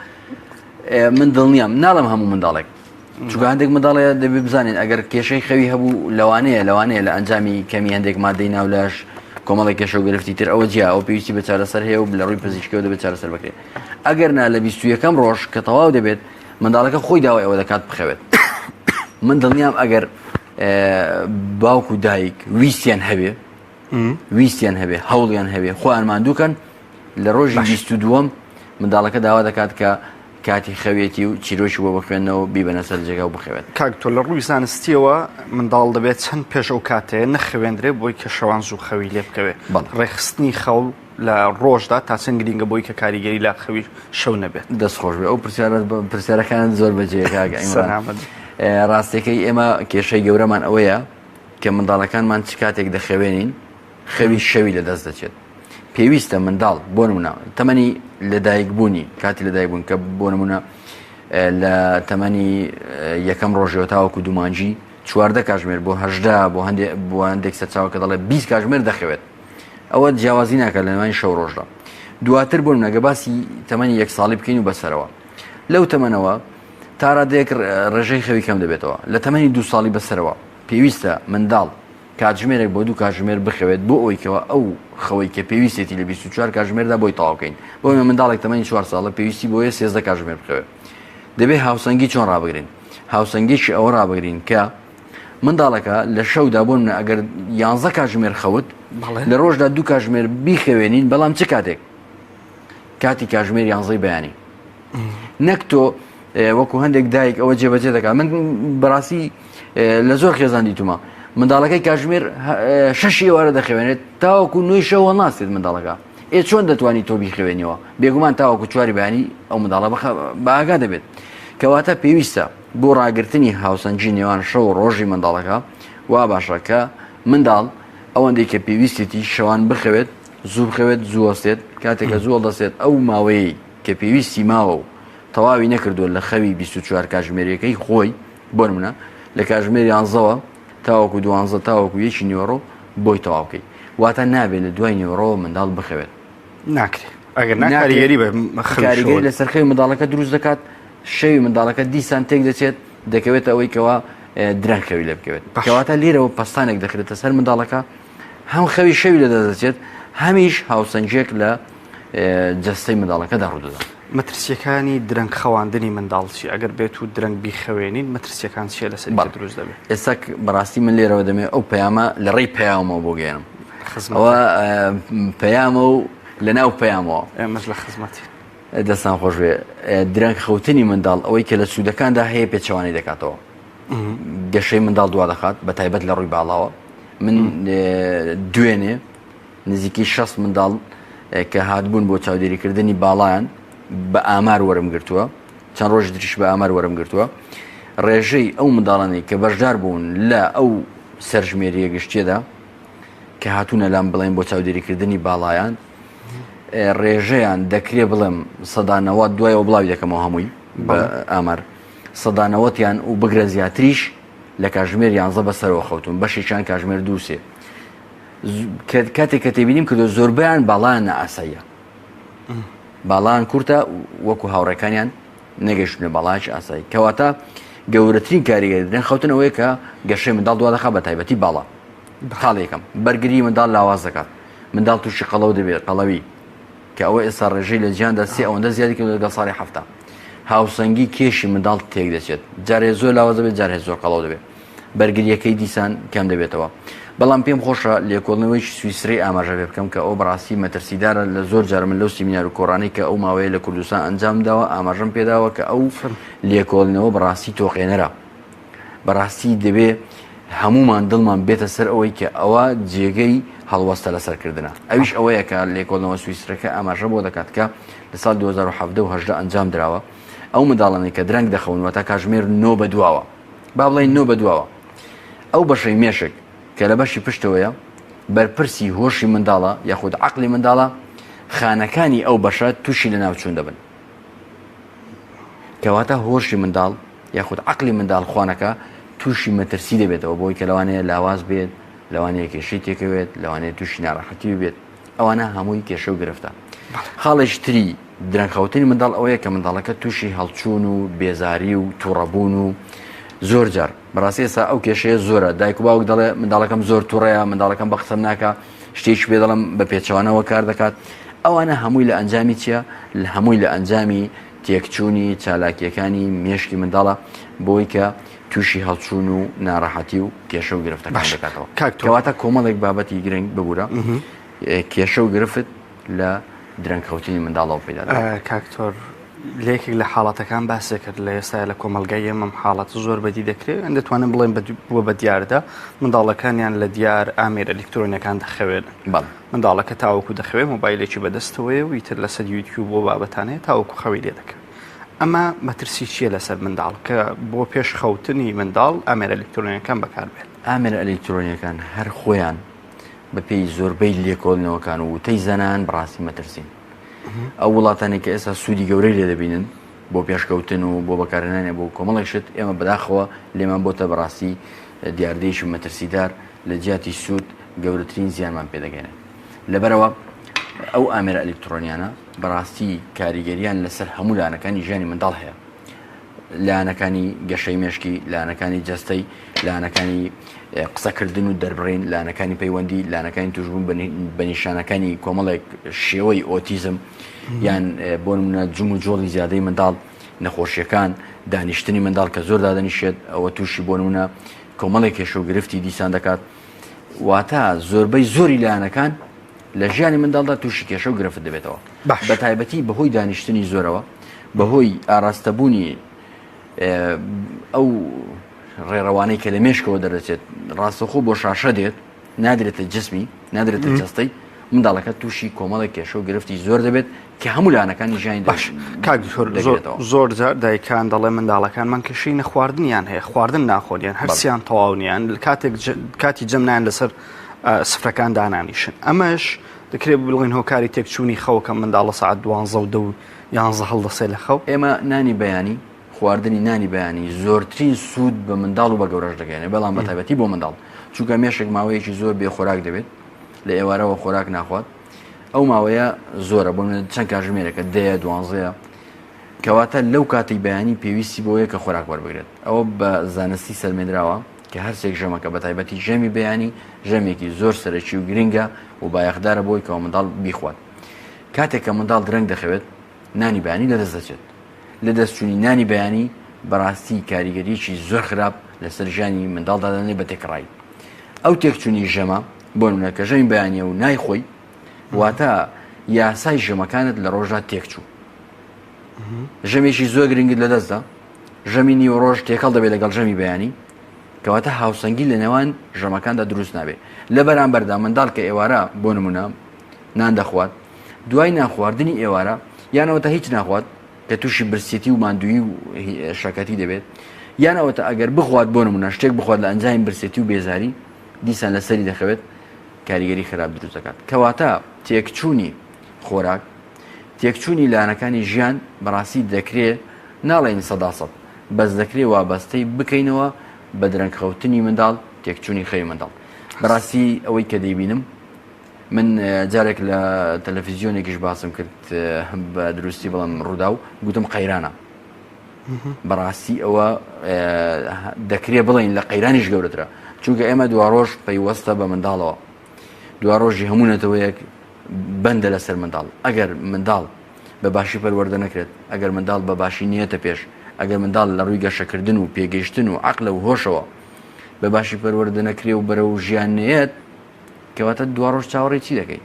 من دڵنیام ناڵم هەموو منداڵێک چونکە هەندێک منداڵەیە دەبێ بزانین ئەگەر کێشەی خەوی هەبوو لەوانەیە لە ئەنجامی کەمی هەندێک مادەی ناو لەش کۆمەڵی کێشە و گرفتی تر ئەوە جیا ئەو پێویستی بە چارەسەر هەیە و لە ڕووی پزیشکیەوە دەبێت چارەسەر بکرێت ئەگەر نا لە 21ەم ڕۆژ کە تەواو دەبێت منداڵەکە خۆی داوای ئەوە دەکات بخەوێت من دڵنیام ئەگەر باوک و دایک ویستیان هەبێ هەوڵیان هەبێ خۆیان ماندووکەن لە ڕۆژی 22ەم منداڵەکە داوا دەکات کە کاتی خەوێتی و چیرۆشی بۆ بخوێنەوە بیبەنە سەر جێگا و بخەوێت کاک تۆ لە ڕووی زانستیەوە منداڵ دەبێت چەند پێش ئەو کاتەیە نەخوێندرێ بۆی کە شەوان زوو خەوی لێ بکەوێت ڕێخستنی خەوڵ لە ڕۆژدا تا چەند گرینگە بۆی کە کاریگەری لا خەوی شەو نەبێت دەستخۆش بێ ئەو پرسیارەکان زۆر بەجێ ڕاستەکەی ئێمە کێشەی گەورەمان ئەوەیە کە منداڵەکانمان چ کاتێک دەخەوێنین خەوی شەوی لەدەست دەچێت پێویستە منداڵ بۆ نمونە تەمەنی لەدایکبوونی کاتی لەدایکبوون کە بۆ نمونە لە تەمەنی یەکەم ڕۆژەوە تاوەکو دوومانجی 14 کاتژمێر بۆ 18 بۆ هەندێک سەرچاوە کە دەڵێ 20 کاتژمێر دەخەوێت ئەوە جیاوازی ناکات لە نێوانی شەو ڕۆژدا دواتر بۆ نمونە باسی تەمەنی 1 ساڵی بکەین و بەسەرەوە لەو تەمەنەوە تا ڕادێک ڕێژەی خەوی کەم دەبێتەوە لە تەمەنی 2 ساڵی بەسەرەوە پێویستە منداڵ کاتژمێرێک بۆ 2 کاتژمێر بخەوێت بۆ ئەوەیکەوە ئەو خەوەی کە پێویستێتی لە 24 کاتژمێردا بۆی تەواوکەین بۆ منداڵێک تەمەنی 4 ساڵە پێویستی بۆیە 13 کاتژمێر بخەوێت دەبێت هاوسەنگی چۆن ڕابگرین هاوسەنگیشی ئەوە ڕابگرین کە منداڵەکە لە شەودا بۆ منە ئەگەر 11 کاتژمێر خەوت لە ڕۆژدا 2 کاتژمێر بیخەوێنین بەڵام چ کاتێک کاتی کاتژمێر 11 بەیانی نەک تۆ وەکو هەندێک دایک ئەوە جێبەجێ دەکات من بەڕاستی لە زۆر خێزان دیتومە منداڵەکەی کاتژمێر 6 وارە دەخەوێنێت تاوەکو 9 شەوە ناستێت منداڵەکە چۆن دەتوانی تۆ بیخەوێنیەوە بێگومان تاوەکو 4 بەیانی ئەو منداڵە بەئاگا دەبێت کەواتە پێویستە بۆ ڕاگررتنی هاوسەنگی نێوان شەو ڕۆژی منداڵەکە وا باشە کە منداڵ ئەوەندەی کە پێویستێتی شەوان بخەوێت زوو بخەوێت زووەستێت کاتێکە زووە دەستێت ئەو ماوەیە کە پێویستی ماوە و تەواوی نەکردووە لە خەوی 24 کاتژمێرەکەی خۆی بۆ نمونە لە کاتژمێر 11ەوە تاوەکو 12 تاوەکو 1 نیوەڕۆ بۆی تەواوکەی واتە نابێت لە دوای نیوەڕۆ منداڵ بخەوێت ناکرێت ئەگەر ناکاریگەری بە کاریگەری لەسەر خەوی منداڵەکە دروست دەکات شەوی منداڵەکە دیسان تێک دەچێت دەکەوێت ئەوەی کەوا درەنگ خەوی لێ بکەوێت کەواتە لێرەوە پەستانێک دەخرێتە سەر منداڵەکە هەم خەوی شەوی لەدەست دەچێت هەمیش هاوسەنگێک لە جەستەی منداڵەکەدا ڕوودەدات مەترسیەکانی درەنگ خەواندنی منداڵچی ئەگەر بێت و درەنگ بیخەوێنین مەترسیەکان چیە لەسەر دروست دەبێت ئێستا بەڕاستی من لێرەوە دەمێت ئەو پەیامە لە ڕێی پەیامەوە بۆ گەێنم ئەوە پەیامە و لە ناو پەیامەوە ئێمەش لە خزمەتی دەستان خۆش بێ درەنگ خەوتنی منداڵ ئەوەی کە لە سوودەکاندا هەیە پێچەوانی دەکاتەوە گەشەی منداڵ دوا دەخات بە تایبەت لە ڕووی باڵاوە من دوێنێ نزیکی 6 منداڵ کە هاتبوون بۆ چاودێریکردنی باڵیان بە ئامار وەرم گرتووە چەند ڕۆژ دریش بە ئامار وەرم گرتووە ڕێژەی ئەو منداڵانەی کە بەشدار بوون لە ئەو سەرژمێریە گشتێدا کە هاتوونە لام بڵێن بۆ چاودێریکردنی باڵایان ڕێژەیان دەکرێ بڵێم سەدانەوە دوایەوە بڵاوی دەکەمەوە هەمووی بە ئامار سەدانەوەتیان و بگرە زیاتریش لە کاژمێر 11 بەسەرەوە خەوتون بەشێکیان کاژمێر دووسێ کاتێک کە تێبینیم کردو زۆربیان باڵیان نەئاساییە باڵیان کورتە وەکو هاوڕێکانیان نەگەیشتونە باڵایەکی ئاسایی کەواتە گەورەترین کاریگەری خەوتن ئەوەیە کە گەشەی منداڵ دوا دەخات بە تایبەتی باڵا خاڵ یەکەم بەرگری منداڵ لاواز دەکات منداڵ تووشی قەڵەو دەبێت قەڵەوی کە ئەوە ئێستا ڕێژەی لە جیاندا سێ ئەوەندە زیادی کە لەگەڵ ساڵی هەفتە هاوسەنگی کێشی منداڵ تێک دەچێت جارێ زۆر لاواز دەبێت جارێ زۆر قەڵەو دەبێت بەرگریەکەی دیسان کەم دەبێتەوە بەڵام پێم خۆشە لێکۆڵنەوەی سویسری ئاماژە پێ بکەم کە ئەو بەڕاستی مەترسیدارە لە زۆر جار من لەو سیمینار و کۆڕانەی کە ئەو ماوەیە لە کوردستان ئەنجام داوە ئاماژەم پێداوە کە ئەو لێکۆڵنەوە بەڕاستی تۆقێنەرە بەڕاستی دەبێ هەمومان دڵمان بێتە سەر ئەوەی کە ئەوە جێگەی هەڵوەستە لەسەرکردنە ئەویش ئەوەیە کە لێکۆڵنەوە سویسرەکە ئاماژە بۆ دەکات کە لە ساڵ 2017 ئەنجام درراوە ئەو منداڵانەی کە درەنگ دەخەونەوە تا کاژمێر 9 بە دواوە با بڵێن 9 بە دواوە ئەو بەشەی مێشک کە لە بەشی پشتەوەیە بەرپرسی هۆشی منداڵە یاخود عەقلی منداڵە خانەکانی ئەو بەشە تووشی لە ناوچوون دەبن کەواتە هۆشی منداڵ یاخود عەقلی منداڵ خوانەکە تووشی مەترسی دەبێتەوە بۆی کە لەوانەیە لاواز بێت لەوانەیە کێشەی تێکەوێت لەوانەیە تووشی ناڕەحەتی بێت ئەوانە هەمووی کێشە و گرفتە خاڵێکی تری درەنگخەوتنی منداڵ ئەوەیە کە منداڵەکە تووشی هەڵچوون و بێزاری و تووڕەبوون و زۆر جار بەڕاستی ئێستا ئەو کێشەیە زۆرە دایک و باوک دەڵێ منداڵەکەم زۆر تووڕەیە منداڵەکەم بە قسەم ناکە شتێکی پێ دەڵم بە پێچەوانەوە کار دەکات ئەوانە هەمووی لە ئەنجامی چییە هەمووی لە ئەنجامی تێکچوونی چالاکیەکانی مێشکی منداڵە بۆی کە تووشی هەڵچوون و ناڕەحەتی و کێشە و گرفتەکان دەکاتەوە کەواتە کۆمەڵێک بابەتی گرنگ ببوورە کێشە و گرفت لە درەنگخەوتنی منداڵەوە پێدا کاکتۆر لێکێک لە حاڵاتەکان باسی کرد لە ئێستا لە کۆمەلگای ئێمەم حاڵات زۆر بەدی دەکرێت دەتوانم بڵێن بووە بە دیاردا منداڵەکانیان لە دیار ئامێر ئەلکترۆنیەکان دەخەوێن منداڵەکە تاوەکو دەخەوێت مۆبایلێکی بەدەستەوەی و ئیتر لەسەر یوتیوب بۆ بابەتانەیە تاوەکو خەوی لێ دەکەن ئەمە مەترسی چییە لەسەر منداڵ کە بۆ پێش خەوتنی منداڵ ئامێر ئەلکترۆنیەکان بەکاربێت ئامێر ئەلکترۆنیەکان هەر خۆیان بەپێی زۆربەی لێکۆڵنەوەکان و وتەی زەنان بەڕاستی مەترسین ئەو وڵاتانی کە ئێستا سوودی گەورەی لێ دەبینن بۆ پێشکەوتن و بۆ بەکارهێنانێ بۆ کۆمەڵێک شت ئێمە بەداخەوە لێمان بۆتە بەڕاستی دیاردەیەکی مەترسیدار لە جیاتی سوود گەورەترین زیانمان پێدەگەێنێت لەبەرەوە ئەو ئامێرە ئەلکترۆنیانە بەڕاستی کاریگەریان لەسەر هەموو لایەنەکانی ژیانی منداڵ هەیە لایەنەکانی گەشەی مێشکی لایەنەکانی جەستەی لایەنەکانی قسەکردن و دەربڕین لایەنەکانی پەیوەندی لایەنەکانی توشبوون بە نیشانەکانی کۆمەڵێک شێوەی ئۆتیزم یان بۆ نمونە جوم و جۆڵی زیادەی منداڵ نەخۆشیەکان دانیشتنی منداڵ کە زۆر دادەنیشێت ئەوە تووشی بۆ نمونە کۆمەڵێک کێشە و گرفتی دیسان دەکات واتە زۆربەی زۆری لایەنەکان لە ژیانی منداڵدا تووشی کێشە و گرفت دەبێتەوە بە تایبەتی بەهۆی دانیشتنی زۆرەوە بەهۆی ئاراستەبوونی ئەو ڕێڕەوانەی کە لە مێشکەوە دەرەچێت ڕاستەخۆ بۆ شاشە دێت نادرێتە جسمی نادرێتە جەستەی منداڵەکە تووشی کۆمەڵێک کێشە و گرفتی زۆر دەبێت کە هەموو لایەنەکانی ژیانی باش زۆر جار دایکان دەڵێ منداڵەکانمان کێشەی نەخواردنیان هەیە خواردن ناخۆریان هەرسیان تەواونیان کاتی جەمنیان لەسەر سفرەکان دانانیشن ئەمەش دەکرێت بڵێن هۆکاری تێکچوونی خەوکە منداڵە ساعت 12 و 11 هەڵدەسێ لە خەو ئێمە نانی بەیانی خواردنی نانی بەیانی زۆرترین سوود بە منداڵ و بە گەورەش دەگەێنێت بەڵام بە تایبەتی بۆ منداڵ چونکە مێشک ماوەیەکی زۆر بێ خۆراک دەبێت لە ئێوارەوە خۆراک ناخوات ئەو ماوەیە زۆرە بۆ چەند کاژمێرەکە 10 کەواتە لەو کاتی بەیانی پێویستی بۆیە کە خۆراک وەربگرێت ئەوە بە زانستی سەرمێنراوە کە هەرسێک ژەمەکە بە تایبەتی ژەمی بەیانی ژەمێکی زۆر سەرەکی و گرنگە و بایەخدارە بۆی کەەوە منداڵ بیخوات کاتێک کە منداڵ درەنگ دەخەوێت نانی بەیانی لەدەست دەچێت لە دەستچوونی نانی بەیانی بەڕاستی کاریگەریەکی زۆر خراپ لەسەر ژیانی منداڵدا دەنێت بە تێکڕایی ئەو تێکچوونی ژەمە بۆ نمونە کە ژەمی بەیانیە و نایخۆی واتە یاسای ژەمەکانت لە ڕۆژدا تێکچوو ژەمێکی زۆر گرنگت لەدەستدا ژەمی نیوەڕۆژ تێکەڵ دەبێت لەگەڵ ژەمی بەیانی کەواتە هاوسەنگی لە نێوان ژەمەکاندا دروست نابێت لە بەرامبەردا منداڵ کە ئێوارە بۆ نمونە نان دەخوات دوای ناخواردنی ئێوارە یانەوەتە هیچ ناخوات کە تووشی برسێتی و ماندووی و شەکەتی دەبێت یانەوەتە ئەگەر بخوات بۆ نمونە شتێک بخوات لە ئەنجامی برسێتی و بێزاری دیسان لەسەری دەخەوێت کاریگەری خراپ دروست دەکات کەواتە تێکچوونی خۆراک تێکچوونی لانەکانی ژیان بەڕاستی دەکرێت ناڵێن 100% بەس دەکرێت وابەستەی بکەینەوە بە درەنگخەوتنی منداڵ تێکچوونی خەوی منداڵ بەڕاستی ئەوەی کە دەیبینم من جارێک لە تەلەڤیزیۆنێکیش باسم کرد بە دروستی بەڵام ڕوودا و گوتم قەیرانە بەڕاستی ئەوە دەکرێت بڵین لە قەیرانیش گەورەترە چونکە ئێمە دوا ڕۆژ پەیوەستە بە منداڵەوە دوا ڕۆژی هەموونەتەوەیەک بەندە لەسەر منداڵ ئەگەر منداڵ بە باشی پەروەردە نەکرێت ئەگەر منداڵ بە باشی نیەتە پێش ئەگەر منداڵ لە ڕووی گەشەکردن و پێگەیشتن و عەقلە و هۆشەوە بە باشی پەروەردە نەکرێ و بەرەو ژیان نێت کەواتە دوا ڕۆژ چاوەڕێی چی دەکەیت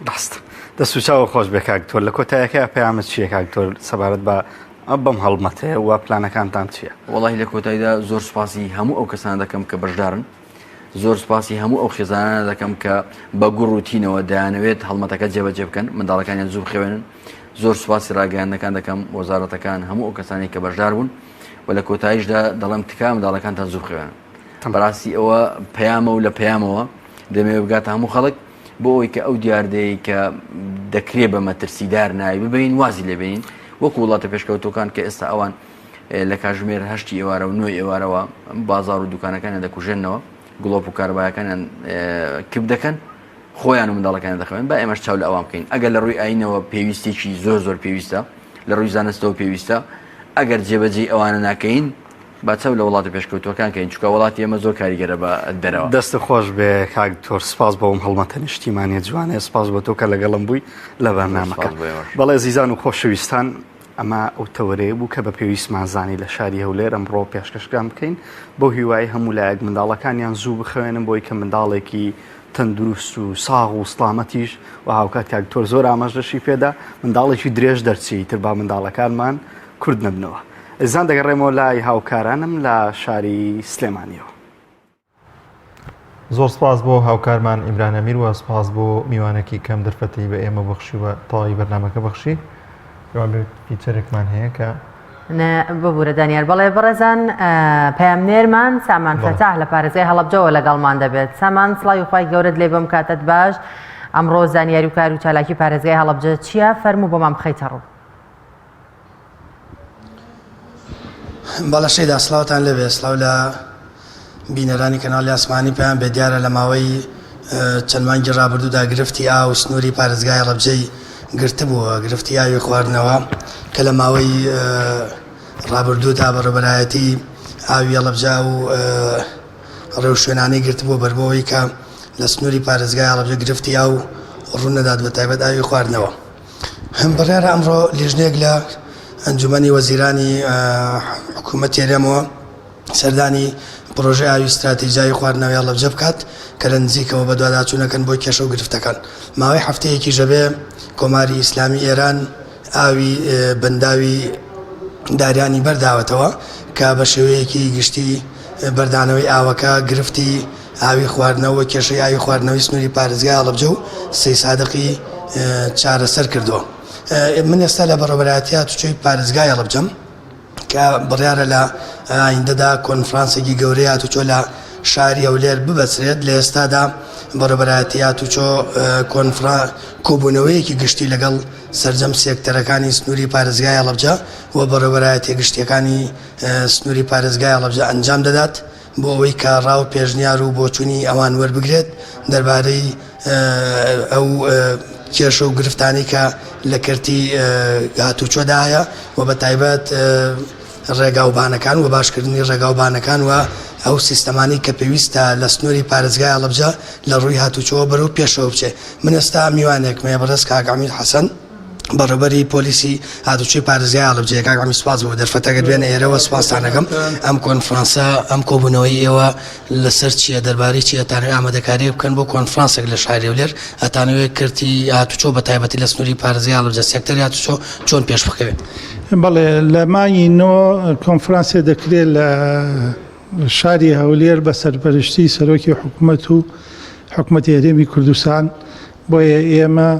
ڕاست دەست و چاوە خۆش بێ کاکتۆر لە کۆتاییەکە پەیامت چییە کاکتۆر سەبارەت بە بەم هەڵمەتەیە و پلانەکانتان چییە؟ وەڵاهی لە کۆتاییدا زۆر سوپاسی هەموو ئەو کەسان دەکەم کە بەشدارن زۆر سوپاسی هەموو ئەو خێزانانە دەکەم کە بە گوڕ و تینەوە دەیانەوێت هەڵمەتەکە جێبەجێ بکەن منداڵەکانیان زوو بخێوێنن زۆر سوپاسی ڕاگەیاندەکان دەکەم وەزارەتەکان هەموو ئەو کەسانی کە بەشدار بوون و لە کۆتاییشدا دەڵێم تکا منداڵەکانتان زوو بخێوێنن بەڕاستی ئەوە پەیامە و لە پەیامەوە دەمەوێت بگاتە هەموو خەڵک بۆ ئەوەی کە ئەو دیاردەیە کە دەکرێت بە مەترسیدار ناوی ببین وازی لێبین وەکو وڵاتە پێشکەوتەکان کە ئێستا ئەوان لە کاژمێر هەشتی ئێوارە و نوێی ئێوارەوە بازار و دوکانەکانیان دەکوژێنەوە گڵۆپ و کاربایەکانیان کب دەکەن خۆیان و منداڵەکانیان دەخەوێن با ئێمەش چاو لە ئەوام بکەین ئەگەر لە ڕووی ئاینەوە پێویستێکی زۆر پێویستە لە ڕووی زانستەوە پێویستە ئەگەر جێبەجێ ئەوانە ناکەین با چاو لە وڵاتە پێشکەوتوەکان کەین چونکە وڵاتی ئێمە زۆر کاریگەرە بە دەرەوە دەست خۆش بێ کاکتۆر سپاس بەوم هەڵمەتە نیشتیمانیە جوانێ سپاس بۆ تۆ کە لەگەڵم بووی لە بەرنامەکە بەڵێ زیزان و خۆشەویستان ئەمە ئەو تەوەرەیە بوو کە بە پێویستمان زانی لە شاری هەولێر ئەمڕۆ پێشکەشکان بکەین بۆ هیوای هەموو لایەک منداڵەکانیان زوو بخوێنن بۆی کە منداڵێکی تەندروست و ساغ و سڵامەتیش و هاوکات کاکتۆر زۆر ئاماژەشی پێدا منداڵێکی درێژ دەرچی تر با منداڵەکانمان کورد نەبنەوە ئێزان دەگەڕێمەوە لای هاوکارانم لە شاری سلێمانیەوە زۆر سپاس بۆ هاوکارمان ئیمرانەمیر و سپاس بۆ میوانێکی کەم دەرفەتی بە ئێمە بەخشی و تەواوی بەرنامەکە بەخشی فیچەرێکمان هەیە کە ببوورە دانیار بەڵێ بەڕێزان پەیامنێرمان سامان فەتاح لە پارێزگای هەڵەبجەوە لەگەڵمان دەبێت سامان سڵاوی خوای گەورەت لێ بەم کاتت باش ئەمڕۆ زانیاری و کار و چالاکی پارێزگای هەڵەبجە چییە فەرموو بۆمان بخەیتە ڕوو بەڵە شەیدا سڵاوتان لەبێ سڵاو لە بینەرانی کەناڵی ئاسمانی پێیان بێ دیارە لە ماوەی چەند مانگی ڕابردوودا گرفتی ئاو سنووری پارێزگای هەڵەبجەی گرتبووە گرفتی ئاوی خواردنەوە کە لە ماوەی ڕابردوودا بەڕێوەبەرایەتی ئاوی هەڵەبجە و ڕێو شوێنانەی گرتبووە بەربەوەی کە لە سنووری پارێزگای هەڵەبجە گرفتی ئاو ڕوو نەدات بە تایبەت ئاوی خواردنەوە هەم بڕیارە ئەمڕۆ لیژنێک لە ئەنجومەنی وەزیرانی حکوومەتی هەرێمەوە سەردانی پرۆژه ئاوی استراتیژیای خواردنەوەی هەڵەبجە بکات کە لە نزیکەوە بە دواداچوونەکەن بۆ کێشە و گرفتەکان ماوەی هەفتەیەکی ژەبێ کۆماری ئیسلامی ئێران ئاوی بەنداوی داریانی بەرداوەتەوە کە بە شێوەیەکی گشتی بەردانەوەی ئاوەکە گرفتی ئاوی خواردنەوە کێشەی ئاوی خواردنەوەی سنووری پارێزگای هەڵەبجە و سەی سادقی چارەسەر کردووە من ئێستا لە بەڕێوەبەرایەتی تووچەی پارێزگای هەڵەبجەم کە بڕیارە لە ئایندەدا کۆنفرانسێکی گەورەی هاتوچۆ لە شاری هەولێر ببەسرێت لە ئێستادا بەڕێوەبەرایەتی هاتوچۆ کۆبوونەوەیەکی گشتی لەگەڵ سەرجەم سێکتەرەکانی سنووری پارێزگای هەڵەبجە و بەڕێوەبەرایەتی گشتیەکانی سنووری پارێزگای هەڵەبجە ئەنجام دەدات بۆ ئەوەی کە ڕاو پێشنیار و بۆچوونی ئەوان وەربگرێت دەربارەی ئەو کێشە و گرفتانی کە لە کردی هاتوچۆدا هەیە و بە تایبەت ڕێگاوبانەکان و باشکردنی ڕێگاوبانەکان و ئەو سیستەمانی کە پێویستە لە سنووری پارێزگای هەڵەبجە لە ڕووی هاتوچۆوە بەرەو پێشەوە بچێ من ئێستا میوانێکمەیە بەڕێز کاک حەمید حەسەن بەڕێوەبەری پۆلیسی هاتوچۆی پارێزگای هەڵەبجە کاک حەمید سوپاس بۆ دەرفەتەکەت بێنە ئێرەوە سوپاسانەکەم ئەم کۆنفرانسە ئەم کۆبوونەوەی ئێوە لەسەر چییە دەربارەی چی ئەتانەوێت ئامادەکاری بکەن بۆ کۆنفرانسێک لە شاری هەولێر ئەتانەوێت کردی هاتوچۆ بە تایبەتی لە سنووری پارێزگای هەڵەبجە سێکتەری هاتوچۆ چۆن پێش بخەوێت بەڵێ لە مانگی نۆ کۆنفرانسێ دەکرێت لە شاری هەولێر بە سەرپەرشتی سەرۆکی حکوومەت و حکوومەتی هەرێمی کوردستان بۆیە ئێمە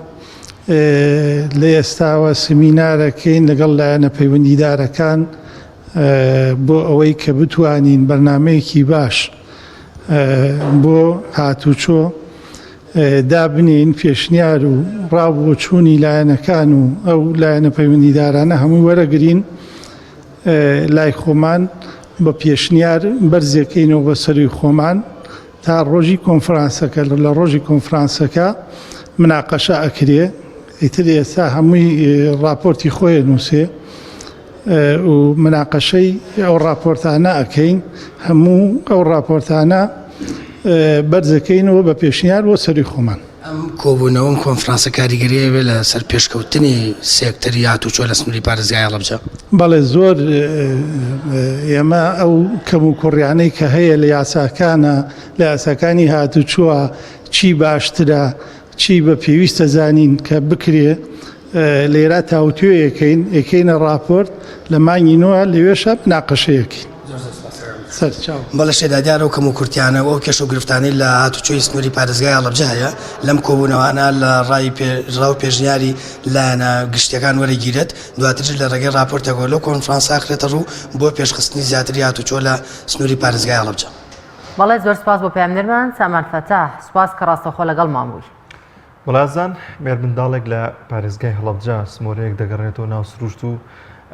لە ئێستاوە سمینارەکەین لەگەڵ لایەنە پەیوەندیدارەکان بۆ ئەوەی کە بتوانین بەرنمەیەکی باش بۆ هاتوچۆ دابنین پێشنیار و ڕابۆچوونی لایەنەکان و ئەو لایەنە پەیوەندیدارانە هەمووی وەرەگرین لای خۆمان بە پێشنیار بەرزەکەینەوە بە سەری خۆمان تا ڕۆژی کۆنفرانسەکە لە ڕۆژی کۆنفرانسەکە مناقەشە ئەکرێ ئیتر ئێستا هەمووی راپۆرتی خۆی نووسێ و مناقەشەی ئەو راپۆرتانە ئەکەین هەموو ئەو راپۆرتانە بەرزەکەینەوە بە پێشنیار بۆ سەری خۆمان. ئەم کۆبوونەوەم کۆنفرانسە کاریگەریەوێ لە سەر پێشکەوتنی سێکتەری هاتوچۆ لە سنووری پارێزگای هەڵەبجە. بەڵێ زۆر ئێمە ئەو کەم و کوڕیانەی کە هەیە لە یاساکانە لە یاساکانی هاتوچووە چی باشترە چی بە پێویستە زانین کە بکرێ لێرە تاوتوێ یەکەینە راپۆرت لە مانگی نوە لەوێشە بناقەشەیەکەین. بەڵە شێدادیار و کەم و کورتیانە ئەو کێش و گرفتانەی لە هاتوچۆی سنووری پارێزگای هەڵەبجە هەیە لەم کۆبوونەوانە لە ڕاو پێشنیاری لایەنە گشتیەکان وەرەگیرێت دواتر لە ڕێگەی راپۆرتێکەوە لەو کۆنفرانسا ئاخرێتە ڕوو بۆ پێشخستنی زیاتری هاتوچۆ لە سنووری پارێزگای هەڵەبجە. بەڵێ زۆر سپاس بۆ پامنەرمان سامان فەتاح سپاس کە ڕاستەخۆ لەگەڵمان بووی. وڵازان مێربنداڵێک لە پارێزگای هەڵەبجە سمۆرەیەک دەگەڕێتەوە ناو سروشت و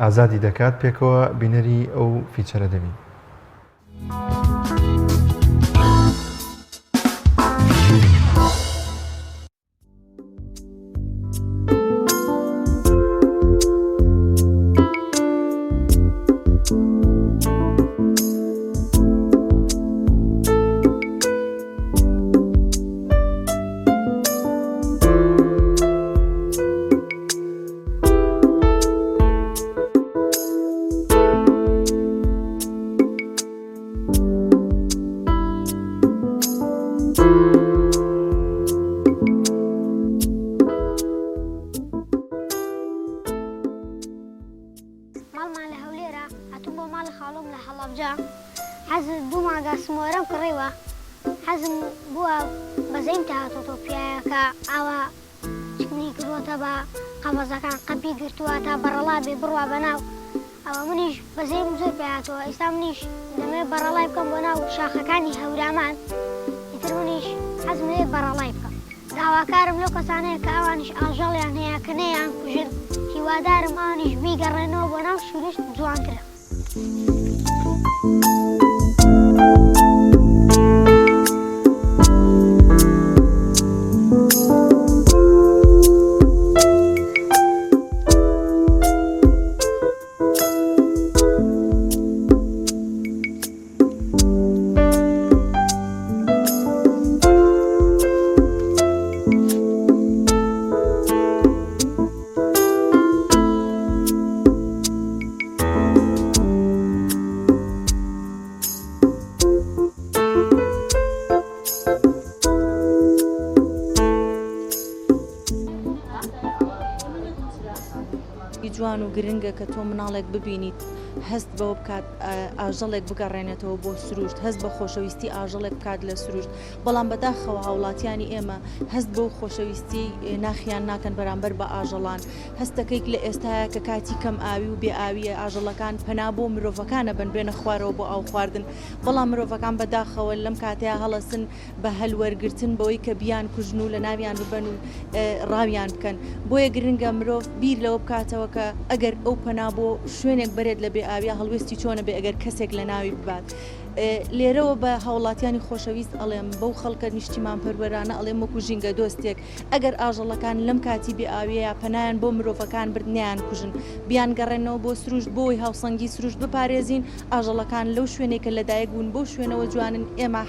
ئازادی دەکات پێکەوە بینەری ئەو فیچەرە دەبین. حەزم دوو ماگە سمۆرەم کڕیوە حەزم بووە بەزەیم تاهاتۆ پیاکە ئاوا چکنی کردوتە بە قەبەزەکان قەپی گرتووە تا بەڕەڵا بێ بڕوا بەناو ئەوە منیش بەزەیم زۆر پێهاتەوە ئێستا منیش دەمێ بەڕەڵای بکەم بۆ ناو شاخەکانی هەورامان ئیتر منیش حەزم لێ بەڕەڵای بکەم داواکارم لەو کەسانەیە کە ئەوانیش ئاژەڵیان هەیە کە نەیان کوژن هیوادارم ئەوانیش بیگەڕێنەوە بۆ ناو شورشت جوانترە. جوان و گرنگە کە تۆ مناڵێک ببینیت هەست بەوە بکات ئاژەڵێک بگەڕێنێتەوە بۆ سروشت هەست بە خۆشەویستی ئاژەڵێک بکات لە سروشت بەڵام بەداخەوە هاوڵاتیانی ئێمە هەست بەو خۆشەویستی ناخیان ناکەن بەرامبەر بە ئاژەڵان هەستەکەیک لە ئێستاە کە کاتی کەم ئاوی و بێ ئاویە ئاژەڵەکان پەنا بۆ مرۆڤەکانە بن بێنە خوارەوە بۆ ئاو خواردن بەڵام مرۆڤەکان بەداخەوە لەم کاتەیە هەڵەسن بە هەلوەرگرتن بەوەی کە بیان کوژن و لە ناویان ببەن و ڕاویان بکەن بۆیە گرنگە مرۆڤ بیر لەوە بکاتەوە کە ئەگەر ئەو پەنا بۆ شوێنێک بەرێت لە بێ ئاویە هەڵوێستی چۆنە بێ ئەگەر کەسێک لە ناوی ببات لێرەوە بە هاوڵاتیانی خۆشەویست ئەڵێم بەو خەڵکە نیشتیمان پەروەرانە ئەڵێم وەکو ژینگە دۆستێک ئەگەر ئاژەڵەکان لەم کاتی بێ ئاویەیە پەنایان بۆ مرۆڤەکان بردنیان کوژن بیان گەڕێنەوە بۆ سروشت بۆی هاوسەنگی سروشت بپارێزین ئاژەڵەکان لەو شوێنێکە لەدایک بوون بۆ شوێنەوە جوانن ئێمە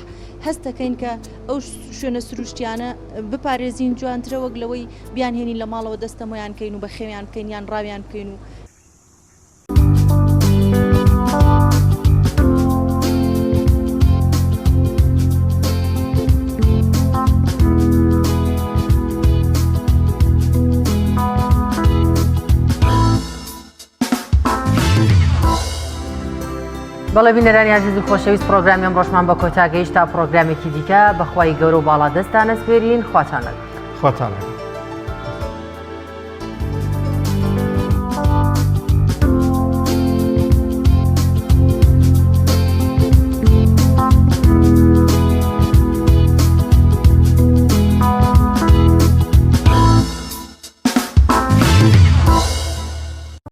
هەستەکەین کە ئەو شوێنە سروشتیانە بپارێزین جوانترە وەک لەوەی بیانهێنین لە ماڵەوە دەستەمۆیان بکەین و بە خێویان بکەین یان ڕاویان بکەین و بەڵێ بینەرانی عزیز و خۆشەویست پرۆگرامی ئەم ڕۆژمان بە کۆتاگەیشت تا پرۆگرامێکی دیکە بەخوای گەورە و باڵا دەستانە سپێرین خواتانە.